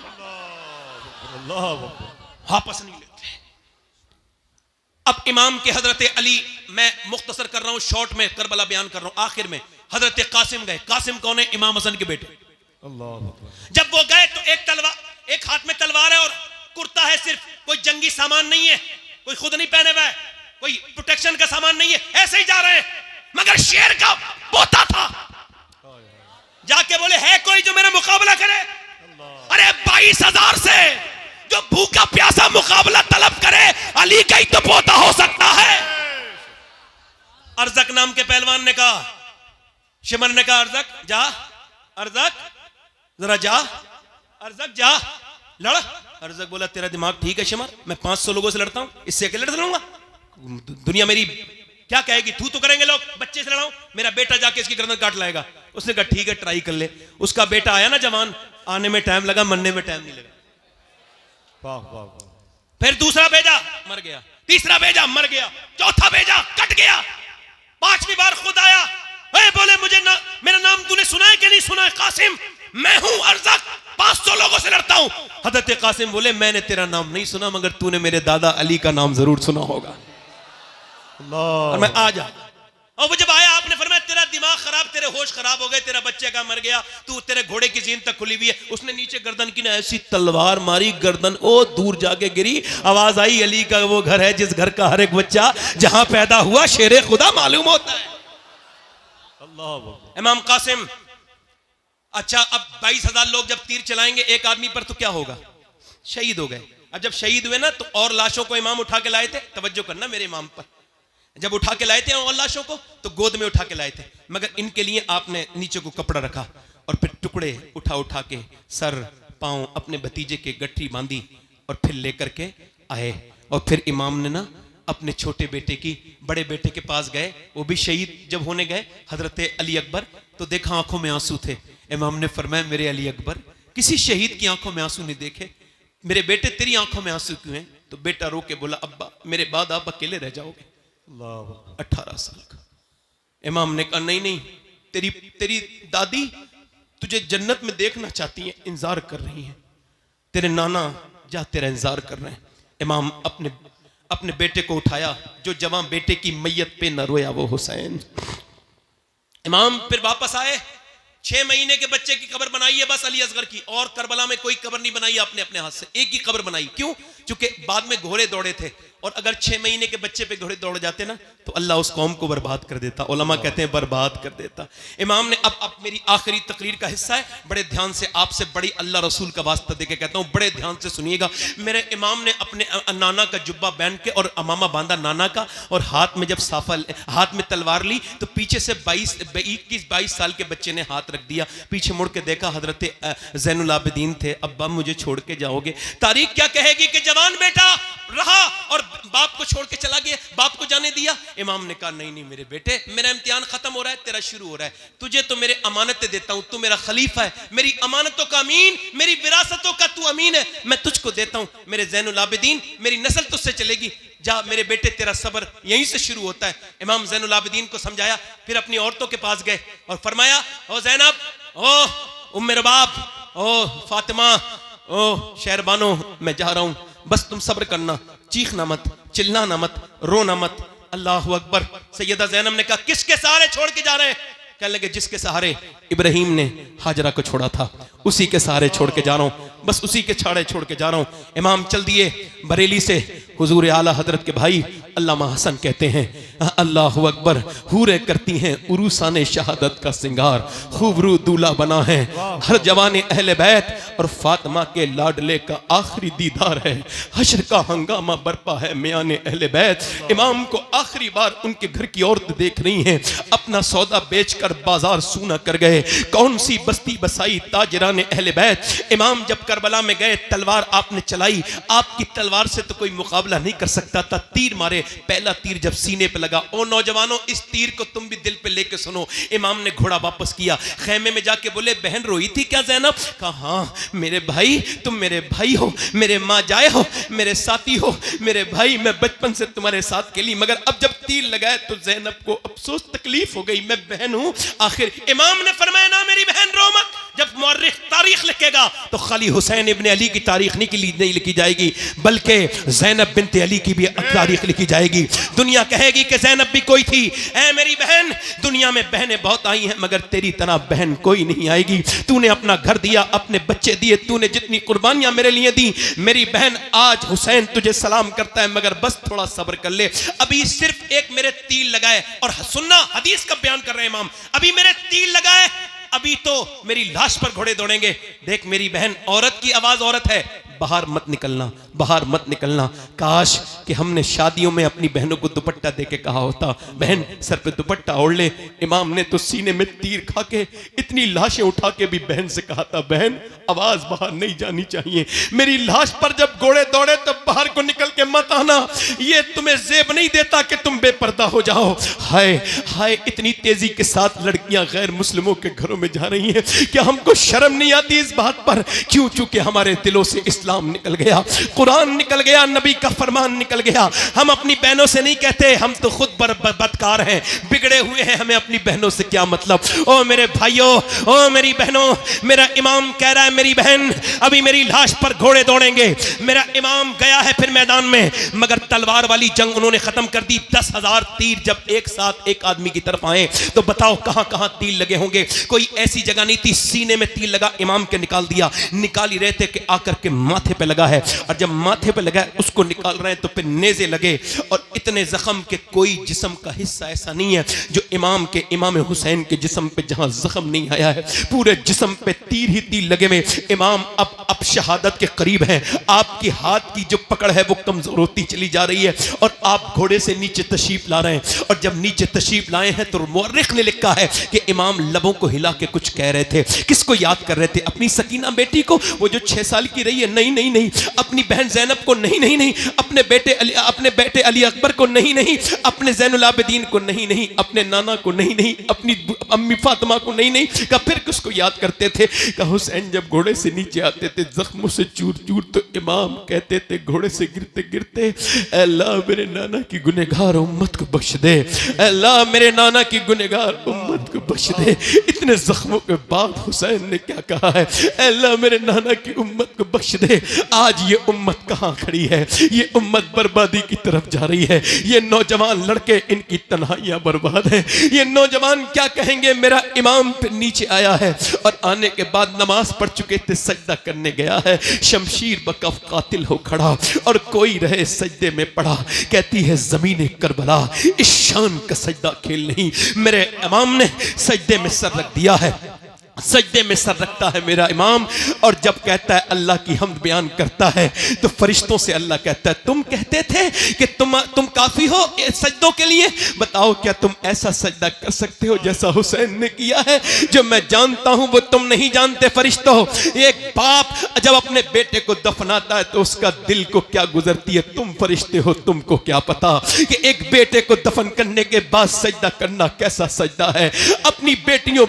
वापस नहीं लेते। अब इमाम के हजरत अली, मैं मुख्तसर कर रहा हूं, शॉर्ट में करबला बयान कर रहा हूं, आखिर में हजरत कासिम गए। कासिम कौन है? इमाम हसन के बेटे। जब वो गए तो एक हाथ में तलवार है और कुर्ता है, सिर्फ कोई जंगी सामान नहीं है, कोई खुद नहीं पहने हुआ है, कोई प्रोटेक्शन का सामान नहीं है, ऐसे ही जा रहे हैं। मगर शेर का पोता था, जाके बोले है कोई जो मेरा मुकाबला करे? अरे 22,000 से जो भूखा प्यासा मुकाबला तलब करे, अली का ही तो पोता हो सकता है। अर्जक नाम के पहलवान ने कहा, शिमर ने कहा अर्जक जा, अर्जक जरा जा, अर्जक जा लड़। अर्जक बोला तेरा दिमाग ठीक है शिमर, मैं 500 लोगों से लड़ता हूं, इससे अकेले लड़ लूंगा? दुनिया मेरी क्या कहेगी? तू तो करेंगे लोग, बच्चे से लड़ाऊं? मेरा बेटा जाके इसकी गर्दन काट लाएगा। उसने कहा ठीक है ट्राई कर ले। उसका बेटा आया ना जवान, आने में टाइम लगा, मरने में टाइम नहीं लगा। वाह वाह वाह। फिर दूसरा भेजा, मर गया। तीसरा भेजा, मर गया। चौथा भेजा, कट गया। 5वीं बार खुद आया, बोले मुझे ना, मेरा नाम तूने सुना है कि नहीं सुना है? कासिम, मैं हूं अर्जक, 500 लोगों से लड़ता हूं। हजरत कासिम बोले मैंने तेरा नाम नहीं सुना, मगर तूने मेरे दादा अली का नाम जरूर सुना होगा। और मैं आ जा। और वो जब आया आपने फरमाया तेरा दिमाग खराब, तेरे होश खराब हो गए, तेरा बच्चे का मर गया, तू तेरे घोड़े की जीन तक खुली हुई है। उसने नीचे गर्दन की ना ऐसी तलवार मारी, गर्दन ओ दूर जाके गिरी। आवाज आई अली का वो घर है जिस घर का हर एक बच्चा जहां पैदा हुआ शेरे खुदा मालूम होता है। अल्लाह। इमाम कासिम, अच्छा अब 22,000 लोग जब तीर चलाएंगे एक आदमी पर तो क्या होगा? शहीद हो गए। अब जब शहीद हुए ना तो और लाशों को इमाम उठा के लाए थे, तवज्जो करना मेरे इमाम पर, जब उठा के लाए थे और लाशों को तो गोद में उठा के लाए थे, मगर इनके लिए आपने नीचे को कपड़ा रखा और फिर टुकड़े उठा उठा के सर पांव अपने भतीजे के गठरी बांधी और फिर लेकर के आए। और फिर इमाम ने ना अपने छोटे बेटे की, बड़े बेटे के पास गए, वो भी शहीद जब होने गए हजरत अली अकबर, तो देखा आंखों में आंसू थे। इमाम ने फरमाया मेरे अली अकबर, किसी शहीद की आंखों में आंसू नहीं देखे, मेरे बेटे तेरी आंखों में आंसू क्यों हैं? तो बेटा रो के बोला अब्बा मेरे बाद आप अकेले रह जाओगे। 18 साल का। इमाम ने कहा नहीं नहीं, तेरी दादी तुझे जन्नत में देखना चाहती है, इंतजार कर रही है, तेरे नाना जा तेरा इंतजार कर रहे हैं। इमाम अपने बेटे को उठाया, जो जवान बेटे की मैयत पे न रोया वो हुसैन। इमाम फिर वापस आए, 6 महीने के बच्चे की कब्र बनाई है बस अली असगर की, और करबला में कोई कब्र नहीं बनाई आपने अपने हाथ से, एक ही कब्र बनाई। क्यों? क्योंकि बाद में घोड़े दौड़े थे, और अगर 6 महीने के बच्चे पे घोड़े दौड़ जाते ना तो अल्लाह उस कौम को बर्बाद कर देता। उलमा कहते हैं बर्बाद कर देता। इमाम ने अब मेरी आखिरी तकरीर का हिस्सा है, बड़े ध्यान से आपसे बड़ी अल्लाह रसूल का वास्ता देके कहता हूं, बड़े ध्यान से सुनिएगा। मेरे इमाम ने अपने नाना का जुब्बा पहन के और अमामा बांधा नाना का, और हाथ में जब साफा, हाथ में तलवार ली तो पीछे से 21-22 साल के बच्चे ने हाथ रख दिया। पीछे मुड़ के देखा हजरत ज़ैनुल आबिदीन थे। अब्बा मुझे छोड़ के जाओगे? तारीख क्या कहेगी कि जवान बेटा रहा और बाप को छोड़ के चला गया, बाप को जाने दिया। इमाम ने कहा नहीं नहीं मेरे बेटे, मेरा इम्तिहान खत्म हो रहा है, तेरा शुरू हो रहा है। तुझे तो मेरे अमानतें देता हूं, तू मेरा खलीफा है, मेरी अमानतों का अमीन, मेरी विरासतों का तू अमीन है, मैं तुझको देता हूं। मेरे ज़ैनुल आबिदीन, मेरी नस्ल तुझसे चलेगी, जा मेरे बेटे तेरा सब्र यहीं से शुरू होता है। इमाम ज़ैनुल आबिदीन को समझाया, फिर अपनी औरतों के पास गए और फरमाया ओ ज़ैनब, ओ उम्मे रबाब, ओ फातिमा, ओ शहरबानो, मैं जा रहा हूं, बस तुम सब्र करना, चीखना मत, चिल्लाना मत, रोना मत। अल्लाह अकबर। सैयदा ज़ैनब ने कहा किसके सहारे छोड़ के जा रहे हैं? कहने लगे जिसके सहारे इब्राहिम ने हाजरा को छोड़ा था, उसी के सहारे छोड़ के जा रहा हूं, बस उसी के छाड़े छोड़ के जा रहा हूं। इमाम चल दिए बरेली से। हुजूर आला हजरत के भाई अल्लामा हसन कहते हैं अल्लाह अकबर, हूरे करती हैं उरूसाने शहादत का सिंगार, खूबरू दूल्हा बना है हर जवान अहले बैत, और फातिमा के लाडले का आखिरी दीदार है। हश्र का हंगामा बरपा है मियाने अहले बैत। इमाम को आखिरी बार उनके घर की औरत देख रही हैं, अपना सौदा बेचकर बाजार सूना कर गए। कौन सी बस्ती बसाई ताजराने अहले बैत। इमाम जब करबला में गए, तलवार आपने चलाई, आपकी तलवार से तो कोई मुकाबला नहीं कर सकता था। तीर मारे, पहला तीर जब सीने पे लगा, ओ नौजवानों इस तीर को तुम भी दिल पे लेके सुनो। इमाम ने घोड़ा वापस किया, खेमे में जाके बोले बहन रोई थी क्या ज़ैनब? कहा हाँ मेरे भाई, तुम मेरे भाई हो, मेरे माँ जाए हो, मेरे साथी हो, मेरे भाई, मैं बचपन से तुम्हारे साथ खेली, मगर अब जब तीर लगाए तो ज़ैनब को अफसोस तकलीफ हो गई, मैं बहन हूं। आखिर इमाम ने फरमाया ना मेरी बहन रो मत, जब मौर्रिख तारीख लिखेगा तो खाली हुसैन इब्ने अली की तारीख नहीं लिखी जाएगी, बल्कि ज़ैनब बिनते अली की भी तारीख लिखी जाएगी। दुनिया कहेगी कि ज़ैनब भी कोई थी। ऐ मेरी बहन, दुनिया में बहनें बहुत आई हैं, मगर तेरी तरह बहन कोई नहीं आएगी। तूने अपना घर दिया, अपने बच्चे दिए, तूने जितनी कुर्बानियां मेरे लिए दी, मेरी बहन आज हुसैन तुझे सलाम करता है, मगर बस थोड़ा सब्र कर ले। अभी सिर्फ एक मेरे तीर लगाए, और सुनना हदीस का बयान कर रहे हैं इमाम, अभी मेरे तीर लगाए, अभी तो मेरी लाश पर घोड़े दौड़ेंगे। देख मेरी बहन, औरत की आवाज औरत है, बाहर मत निकलना, बाहर मत निकलना। काश कि हमने शादियों में अपनी बहनों को दुपट्टा देके कहा होता, बहन सर पे दुपट्टा ओढ़ ले। इमाम ने तो सीने में तीर खा के इतनी लाशें उठा के भी बहन से कहा था, बहन आवाज बाहर नहीं जानी चाहिए। मेरी लाश पर जब घोड़े दौड़े तब बाहर को निकल के मत आना, ये तुम्हें जेब नहीं देता कि तुम बेपर्दा हो जाओ। हाय हाय, इतनी तेजी के साथ लड़कियां गैर मुस्लिमों के घरों में जा रही हैं, क्या हमको शर्म नहीं आती इस बात पर? क्यों? चूंकि हमारे दिलों से इस्लाम निकल गया, कुरान निकल गया, नबी का फरमान निकल गया। हम अपनी बहनों से नहीं कहते हम तो खुद बदकार हैं, बिगड़े हुए हैं, हमें अपनी बहनों से क्या मतलब। ओ मेरे भाइयों, ओ मेरी बहनों, मेरा इमाम कह रहा है मेरी बहन अभी मेरी लाश पर घोड़े दौड़ेंगे। मेरा इमाम गया है फिर मैदान में, मगर तलवार वाली जंग उन्होंने खत्म कर दी। 10,000 तीर जब एक साथ एक आदमी की तरफ आए तो बताओ कहां कहां तीर लगे होंगे? कोई ऐसी जगह नहीं थी, सीने में तीर लगा, इमाम के निकाल दिया। निकाल ही रहे थे कि आकर के माथे पे लगा है, और जब माथे पे लगा उसको निकाल रहे हैं तो फिर नेज़े लगे, और इतने जख्म के कोई जिस्म का हिस्सा ऐसा नहीं है जो इमाम हुसैन के जिस्म पे जहां जख्म नहीं आया है। पूरे जिस्म पे तीर ही तीर लगे हुए। इमाम अब शहादत के करीब हैं, आपकी हाथ की जो पकड़ है वो कमजोर होती चली जा रही है, और आप घोड़े से नीचे तशरीफ ला रहे हैं। और जब नीचे तशरीफ लाए हैं तो मुअर्रिख ने लिखा है कि इमाम लबों को हिला के कुछ कह रहे थे। किसको याद कर रहे थे? अपनी सकीना बेटी को, वो जो 6 साल की रही है? नहीं नहीं नहीं। अपनी बहन ज़ैनब को? नहीं नहीं नहीं। अपने बेटे अली अकबर को? नहीं नहीं। अपने ज़ैनुल आबिदीन को? नहीं नहीं। अपने नाना को? नहीं नहीं। अपनी अम्मी फातिमा को? नहीं नहीं। का फिर किसको याद करते थे? का हुसैन जब घोड़े से नीचे आते थे जख्मों से चूर चूर, तो इमाम कहते थे घोड़े से गिरते गिरते, अल्लाह मेरे नाना की गुनहगार उम्मत को बख्श दे, अल्लाह मेरे नाना की गुनहगार उम्मत को बख्श दे। इतने जख्मों के बाद हुसैन ने क्या कहा है? अल्लाह मेरे नाना की उम्मत को बख्श दे। आज ये उम्मत कहाँ खड़ी है? ये उम्मत बर्बादी की तरफ जा रही है। ये नौजवान लड़के, इनकी तन्हाइयां बर्बाद है। ये नौजवान क्या कहेंगे? मेरा इमाम फिर नीचे आया है, और आने के बाद नमाज पढ़ चुके थे, सजदा करने गया है, शमशीर बकफ कातिल हो खड़ा, और कोई रहे सजदे में पड़ा। कहती है ज़मीने करबला इस शान का सजदा खेल नहीं। मेरे इमाम ने सजदे में सर रख दिया है, सजदे में सर रखता है मेरा इमाम, और जब कहता है अल्लाह की हमद बयान करता है तो फरिश्तों से अल्लाह कहता है तुम कहते थे कि तुम काफी हो सजदों के लिए, बताओ क्या तुम ऐसा सजदा कर सकते हो जैसा हुसैन ने किया है? जो मैं जानता हूं वो तुम नहीं जानते फरिश्तों। एक बाप जब अपने बेटे को दफनाता है तो उसका दिल को क्या गुजरती है, तुम फरिश्ते हो, तुमको क्या पता कि एक बेटे को दफन करने के बाद सजदा करना कैसा सजदा है। अपनी बेटियों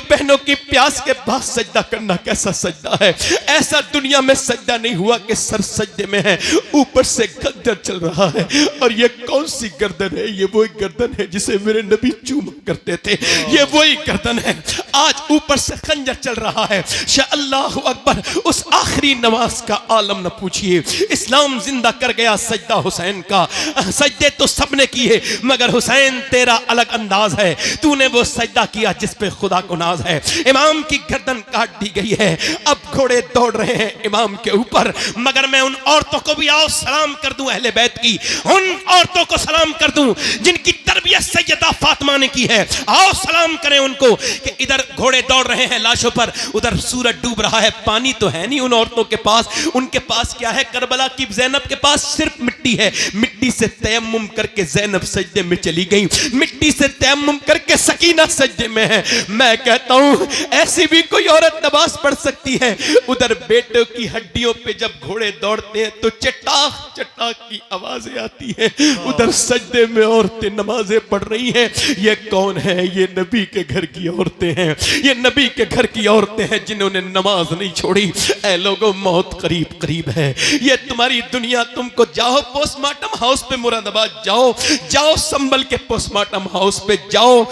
बहनों की प्यास के बाद सजदा करना कैसा सजदा है। ऐसा दुनिया में सजदा नहीं हुआ कि सर सजदे में है, ऊपर से खंजर चल रहा है। और ये कौन सी गर्दन है? ये वही गर्दन है जिसे मेरे नबी चूमा करते थे, ये वही गर्दन है। आज ऊपर से खंजर चल रहा है। शाह अल्लाहु अकबर। उस आखिरी नमाज का आलम न पूछिए। इस्लाम जिंदा कर गया सजदा हुसैन का। सजदे तो सबने किए मगर हुसैन तेरा अलग अंदाज है, तूने वो सजदा किया जिस पे खुदा को नाज है। इमाम की गर्दन काट दी गई है, अब घोड़े दौड़ रहे हैं इमाम के ऊपर। मगर मैं उन औरतों को भी आओ सलाम कर दूं, अहले बैत की उन औरतों को सलाम कर दूं जिनकी तरबियत सैयदा फातिमा ने की है। आओ सलाम करें उनको कि इधर घोड़े दौड़ रहे हैं लाशों पर, उधर सूरज डूब रहा है, पानी तो है नहीं उन औरतों के पास। उनके पास क्या है? करबला की ज़ैनब के पास सिर्फ मिट्टी है। मिट्टी से तयम्मुम करके ज़ैनब सजदे में चली गई, मिट्टी से तयम्मुम करके सकीना सजदे में है। मैं कहता हूं ऐसी भी कोई औरत नमाज पढ़ सकती है। उधर बेटों की हड्डियों पे जब घोड़े दौड़ते हैं तो चटाक चटाक की आवाजें आती हैं, उधर सजदे में औरतें नमाजें पढ़ रही हैं। ये कौन है? ये नबी के घर की औरतें हैं, ये नबी के घर की औरतें हैं जिन्होंने नमाज नहीं छोड़ी। ऐ लोगों, मौत करीब करीब है। ये तुम्हारी दुनिया, तुमको जाओ पोस्टमार्टम हाउस पे मुरादाबाद जाओ संभल के पोस्टमार्टम हाउस पे जाओ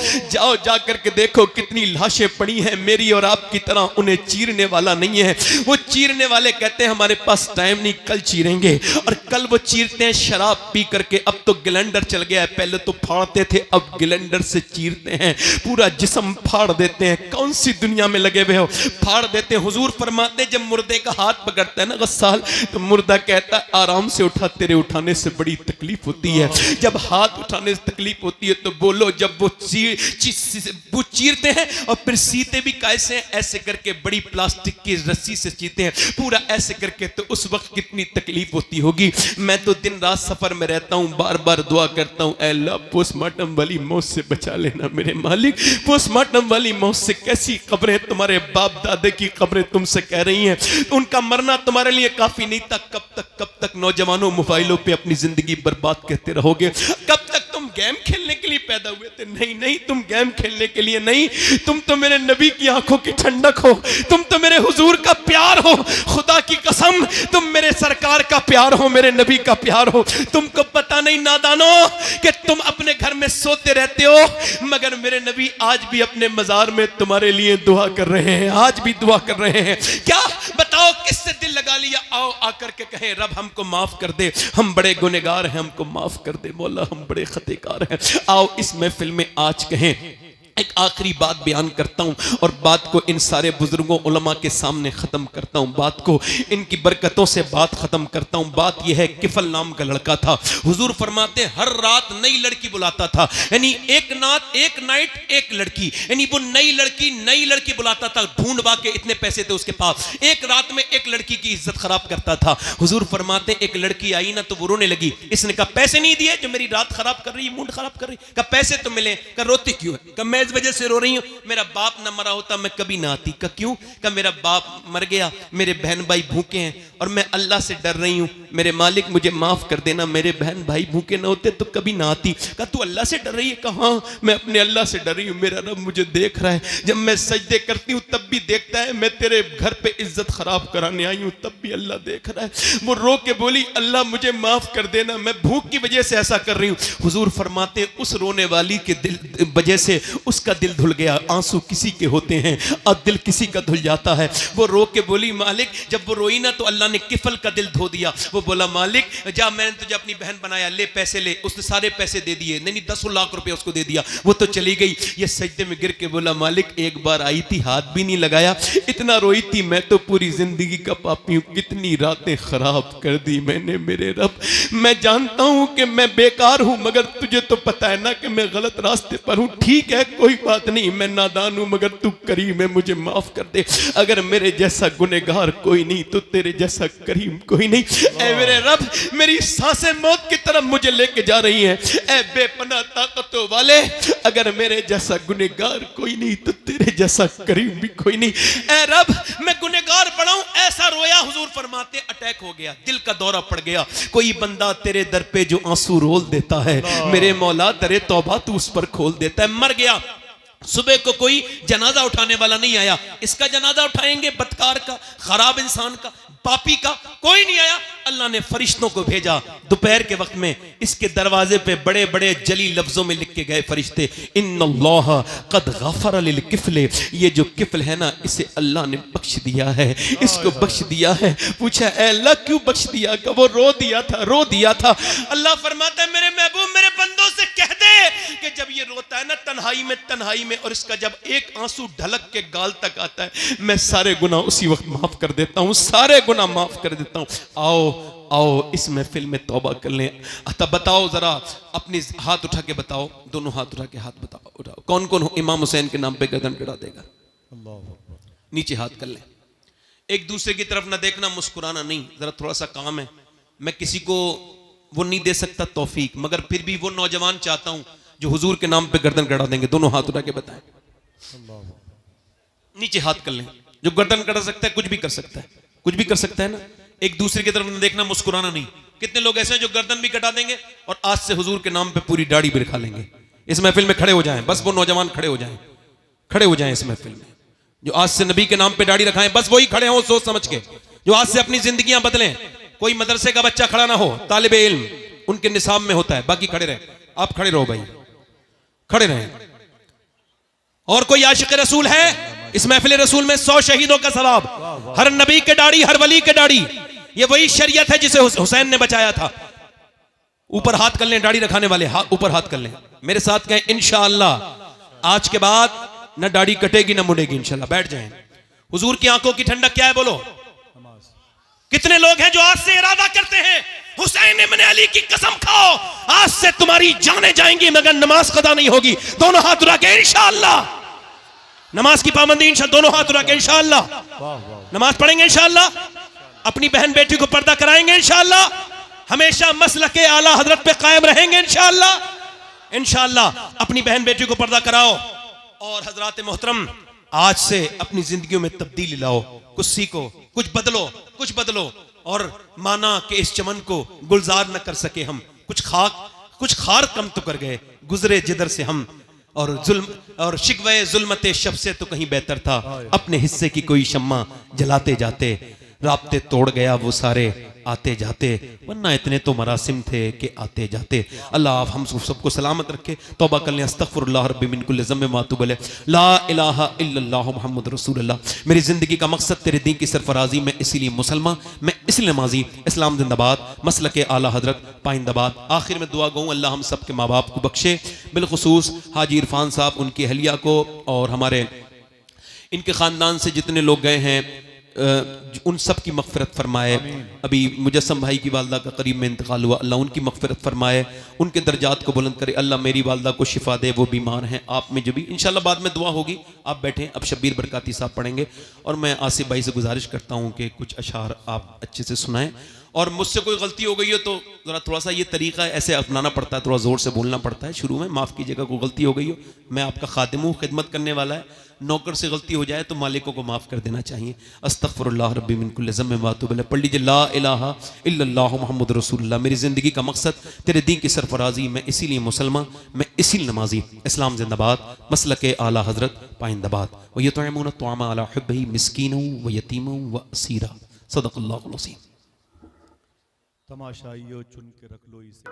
जाकर के देखो कितनी लाशें पड़ी हैं मेरी और आपकी तरह। उन्हें चीरने वाला नहीं है। वो चीरने वाले कहते हैं हमारे पास टाइम नहीं, कल चीरेंगे, और कल वो चीरते हैं शराब पी करके। अब अब तो ग्लैंडर चल गया है, पहले तो फाड़ते थे, अब ग्लैंडर से चीरते हैं, पूरा जिस्म फाड़ देते हैं। कौन सी दुनिया में लगे हुए हो, फाड़ देते हैं। हुजूर फरमाते जब मुर्दे का हाथ पकड़ता है ना गस्साल, तो मुर्दा कहता है आराम से उठा, तेरे उठाने से बड़ी तकलीफ होती है। जब हाथ उठाने से तकलीफ होती है तो बोलो। जब वो चीरते हैं और फिर सीते भी कैसे हैं, ऐसे करके बड़ी प्लास्टिक की रस्सी से चीरते हैं, पूरा ऐसे करके, तो उस वक्त कितनी तकलीफ होती होगी। मैं तो दिन रात सफर में रहता हूं, बार बार दुआ करता हूं, ऐ अल्लाह पोस्टमार्टम वाली मौत से बचा लेना मेरे मालिक। पोस्टमार्टम वाली मौत से, कैसी कब्रें तुम्हारे बाप दादे की कब्रें तुमसे कह रही हैं, उनका मरना तुम्हारे लिए काफी नहीं था। कब तक नौजवानों मोबाइलों पे अपनी जिंदगी बर्बाद कहते रहोगे? कब तक तुम गेम खेलने के लिए पैदा हुए थे? नहीं, तुम गेम खेलने के लिए नहीं, तुम तो मेरे नबी की आंखों की ठंडक हो, तुम तो मेरे हुजूर का प्यार हो। खुदा की कसम, तुम मेरे सरकार का प्यार हो, मेरे नबी का प्यार हो। तुमको पता नहीं नादानो कि तुम अपने घर में सोते रहते हो, मगर मेरे नबी आज भी अपने मजार में तुम्हारे लिए दुआ कर रहे हैं, आज भी दुआ कर रहे हैं। क्या बताओ, किससे दिल लगा लिया? आओ आकर के कहें रब हमको माफ कर दे, हम बड़े गुनहगार हैं, हमको माफ कर दे मौला, हम बड़े खतेकार हैं। आओ इस महफिल में आज कहें। एक आखिरी बात बयान करता हूं और बात को इन सारे बुजुर्गों उलमा के सामने खत्म करता हूं, बात को इनकी बरकतों से बात खत्म करता हूं। बात यह है, किफल नाम का लड़का था, हुजूर फरमाते हर रात नई लड़की बुलाता था, यानी एक नाइट एक लड़की, यानी वो नई लड़की बुलाता था, ढूंढवा के, इतने पैसे थे उसके पास, एक रात में एक लड़की की इज्जत खराब करता था। हुजूर फरमाते एक लड़की आई ना तो वो रोने लगी, इसने कहा पैसे नहीं दिए जो मेरी रात खराब कर रही है, मूड खराब कर रही, कहा पैसे तो मिले, कहा रोती क्यों है, कहा मैं इस वजह से रो रही हूं, मेरा बाप ना मरा होता मैं कभी ना आती। कहा क्यों, कहा मेरा बाप मर गया, मेरे बहन भाई भूखे हैं और मैं अल्लाह से डर रही हूं, मेरे मालिक मुझे माफ कर देना, मेरे बहन भाई भूखे ना होते तो कभी ना आती। कहा तू अल्लाह से डर रही है? कहा हाँ, मैं अपने अल्लाह से डर रही हूं, मेरा रब मुझे देख रहा है, जब मैं सजदे करती हूं तब भी देखता है, मैं तेरे घर पे इज्जत खराब कराने आई हूं तब भी अल्लाह देख रहा है। वो रो के बोली अल्लाह मुझे माफ कर देना, मैं भूख की वजह से ऐसा कर रही हूं। हुजूर फरमाते उस रोने वाली के दिल वजह से उसका दिल धुल गया। आंसू किसी के होते हैं और दिल किसी का धुल जाता है। वो रो के बोली मालिक, जब वो रोई ना तो अल्लाह ने किफल का दिल धो दिया। वो बोला मालिक जा, मैंने तुझे अपनी बहन बनाया, ले पैसे ले। उसने सारे पैसे दे दिए, नहीं 10 लाख रुपए उसको दे दिया, वो तो चली गई। ये सजदे में गिर के बोला मालिक एक बार आई थी, हाथ भी नहीं लगाया, इतना रोई थी, मैं तो पूरी जिंदगी का पापी हूं, कितनी रातें खराब कर दी मैंने मेरे रब। मैं जानता हूं कि मैं बेकार हूं, मगर तुझे तो पता है ना कि मैं गलत रास्ते पर हूं। ठीक है कोई बात नहीं, मैं नादान हूं, मगर तू करीम है, मुझे माफ कर दे। अगर मेरे जैसा गुनहगार कोई नहीं तो तेरे जैसा करीम कोई नहीं। ऐ मेरे रब, मेरी सांसें मौत की तरफ मुझे लेके जा रही हैं। ऐ बेपनाह ताकतों वाले, अगर मेरे जैसा गुनहगार कोई नहीं तो तेरे जैसा करीम भी कोई नहीं। ऐ रब, मैं गुनहगार बड़ा हूं, ऐसा रोया। हुजूर फरमाते अटैक हो गया, दिल का दौरा पड़ गया। कोई बंदा तेरे दर पे जो आंसू रोल देता है, मेरे मौला दरे तौबा तू उस पर खोल देता है। मर गया, सुबह को कोई जनाजा उठाने वाला नहीं आया। इसका जनाजा उठाएंगे बदकार का, खराब इंसान का, पापी का, कोई नहीं आया। अल्लाह ने फरिश्तों को भेजा। दोपहर के वक्त में इसके दरवाजे पे बड़े बड़े जली लफ्जों में लिख के गए फरिश्ते, इन्नल्लाह कद गफर लिल किफले, ये जो किफल है ना इसे अल्लाह ने बख्श दिया है, इसको बख्श दिया है। पूछा ऐ अल्लाह क्यों बख्श दिया? का वो रो दिया था। अल्लाह फरमाता है मेरे महबूब मेरे बंदों से कह दे कि जब ये रोता है ना तन्हाई में और इसका जब एक आंसू ढलक के गाल तक आता है, मैं सारे गुनाह उसी वक्त माफ कर देता हूं, सारे गुनाह माफ कर देता हूं। आओ इस महफिल में तौबा कर लें। तब बताओ जरा, अपनी हाथ उठा के बताओ, दोनों हाथ उठा के हाथ बताओ, उठाओ, कौन कौन इमाम हुसैन के नाम पे गर्दन कड़ा देगा? नीचे हाथ कर लें। एक दूसरे की तरफ ना देखना, मुस्कुराना नहीं, जरा थोड़ा सा काम है। मैं किसी को वो नहीं दे सकता तौफीक, मगर फिर भी वो नौजवान चाहता हूं जो हुजूर के नाम पे गर्दन कड़ा देंगे। दोनों हाथ उठा के बताएं, नीचे हाथ कर लें। जो गर्दन कड़ा सकता है कुछ भी कर सकता है, कुछ भी कर सकता है ना। एक दूसरे की तरफ न देखना, मुस्कुराना नहीं। कितने लोग ऐसे हैं जो गर्दन भी कटा देंगे और आज से हुजूर के नाम पे पूरी दाढ़ी भी रखा लेंगे। इस महफिल में खड़े हो जाएं, बस वो नौजवान खड़े हो जाएं इस महफिल में, जो आज से नबी के नाम पे दाढ़ी रखाएं, बस वही खड़े हो सोच समझ के, जो आज से अपनी जिंदगियां बदलें। कोई मदरसे का बच्चा खड़ा ना हो, तालिबे इल्म उनके निसाब में होता है, बाकी खड़े रहे। आप खड़े रहो भाई, खड़े रहें। और कोई आशिक रसूल है इस महफिल रसूल में 100 शहीदों का सवाब, हर नबी के दाढ़ी, हर वली के दाढ़ी। ये वही शरीयत है जिसे हुसैन ने बचाया था। ऊपर हाथ कर लें, दाढ़ी रखाने वाले ऊपर हाथ कर लें, मेरे साथ कहें इंशाअल्लाह आज के बाद न दाढ़ी कटेगी न मुड़ेगी इंशाअल्लाह। बैठ जाएं। हुजूर की आंखों की ठंडक क्या है बोलो? कितने लोग हैं जो आज से इरादा करते हैं हुसैन इब्न अली की कसम खाओ आज से तुम्हारी जानें जाएंगी मगर नमाज कदा नहीं होगी। दोनों हाथ उठा के इंशाअल्लाह, नमाज की पाबंदी इंशाअल्लाह, दोनों हाथ उठा के इंशाअल्लाह नमाज पढ़ेंगे इंशाअल्लाह, अपनी बहन बेटी को पर्दा कराएंगे इंशाअल्लाह, हमेशा मसलके आला हजरत पे कायम रहेंगे इंशाअल्लाह। इंशाअल्लाह अपनी बहन बेटी को पर्दा कराओ और हजरात मोहतरम आज से अपनी जिंदगियों में तब्दीली लाओ, कुछ सीखो, कुछ बदलो और माना कि इस चमन को गुलजार न कर सके हम, कुछ खार कम तो कर गए, गुजरे जिधर से हम और जुल्म और शिकवे जुल्मते शब से तो कहीं बेहतर था, अपने हिस्से की कोई शम्मा जलाते जाते, राब्ते तोड़ गया वो सारे आते जाते, वरना इतने तो मरासिम थे कि आते जाते। अल्लाह आप हम सबको सलामत रखे। तौबा कर लें, अस्तगफिरुल्लाह रब्बी मिन कुल्लि ज़म्बिन व अतूबु इलैह, ला इलाहा इल्लल्लाह मुहम्मद रसूलुल्लाह। मेरी जिंदगी का मकसद तेरे दीन की सरफराजी, मैं इसीलिए मुसलमान, मैं इसलिए नमाजी, इस्लाम जिंदाबाद, मसलके आला हजरत पाइंदाबाद। आखिर में दुआ गूँ अल्लाह हम सब के माँ बाप को बख्शे, बिलखुसूस हाजी इरफान साहब, उनकी अहलिया को और हमारे इनके ख़ानदान से जितने लोग गए हैं उन सब की मग़फ़िरत फरमाए। अभी मुजस्सम भाई की वालदा का करीब में इंतकाल हुआ, अल्लाह उनकी मग़फ़िरत फरमाए, उनके दर्जात को बुलंद करे। अल्लाह मेरी वालदा को शिफा दे, वो बीमार हैं, आप में जो भी इंशाल्लाह बाद में दुआ होगी। आप बैठें, अब शब्बीर बरकाती साहब पढ़ेंगे और मैं आसिफ भाई से गुजारिश करता हूँ कि कुछ अशार आप अच्छे से सुनाएं और मुझसे कोई गलती हो गई हो तो ज़रा थोड़ा सा ये तरीका ऐसे अपनाना पड़ता है, थोड़ा ज़ोर से बोलना पड़ता है शुरू में, माफ़ कीजिएगा कोई गलती हो गई हो, मैं आपका खादिम हूँ, खिदमत करने वाला है, नौकर से गलती हो जाए तो मालिकों को माफ़ कर देना चाहिए। अस्तगफिरुल्लाह रब्बी मिन कुल्लि ज़म्बिन व अतूबु इलैह। पढ़ लीजिए ला इलाहा इल्लल्लाहु मुहम्मद रसूलुल्लाह। मेरी ज़िंदगी का मकसद तेरे दीन की सरफराजी, मैं इसीलिए मुसलमान, मैं इसीलिए नमाजी, इस्लाम जिंदाबाद, मसलके आला हजरत पाइंदाबाद। व युतइमून अत-तआम अला हुब्बिही मिस्कीनन व यतीमन व असीरा। सदक़ल्लाहुल अज़ीम। तमाशाइयो चुन के रख लो इसे।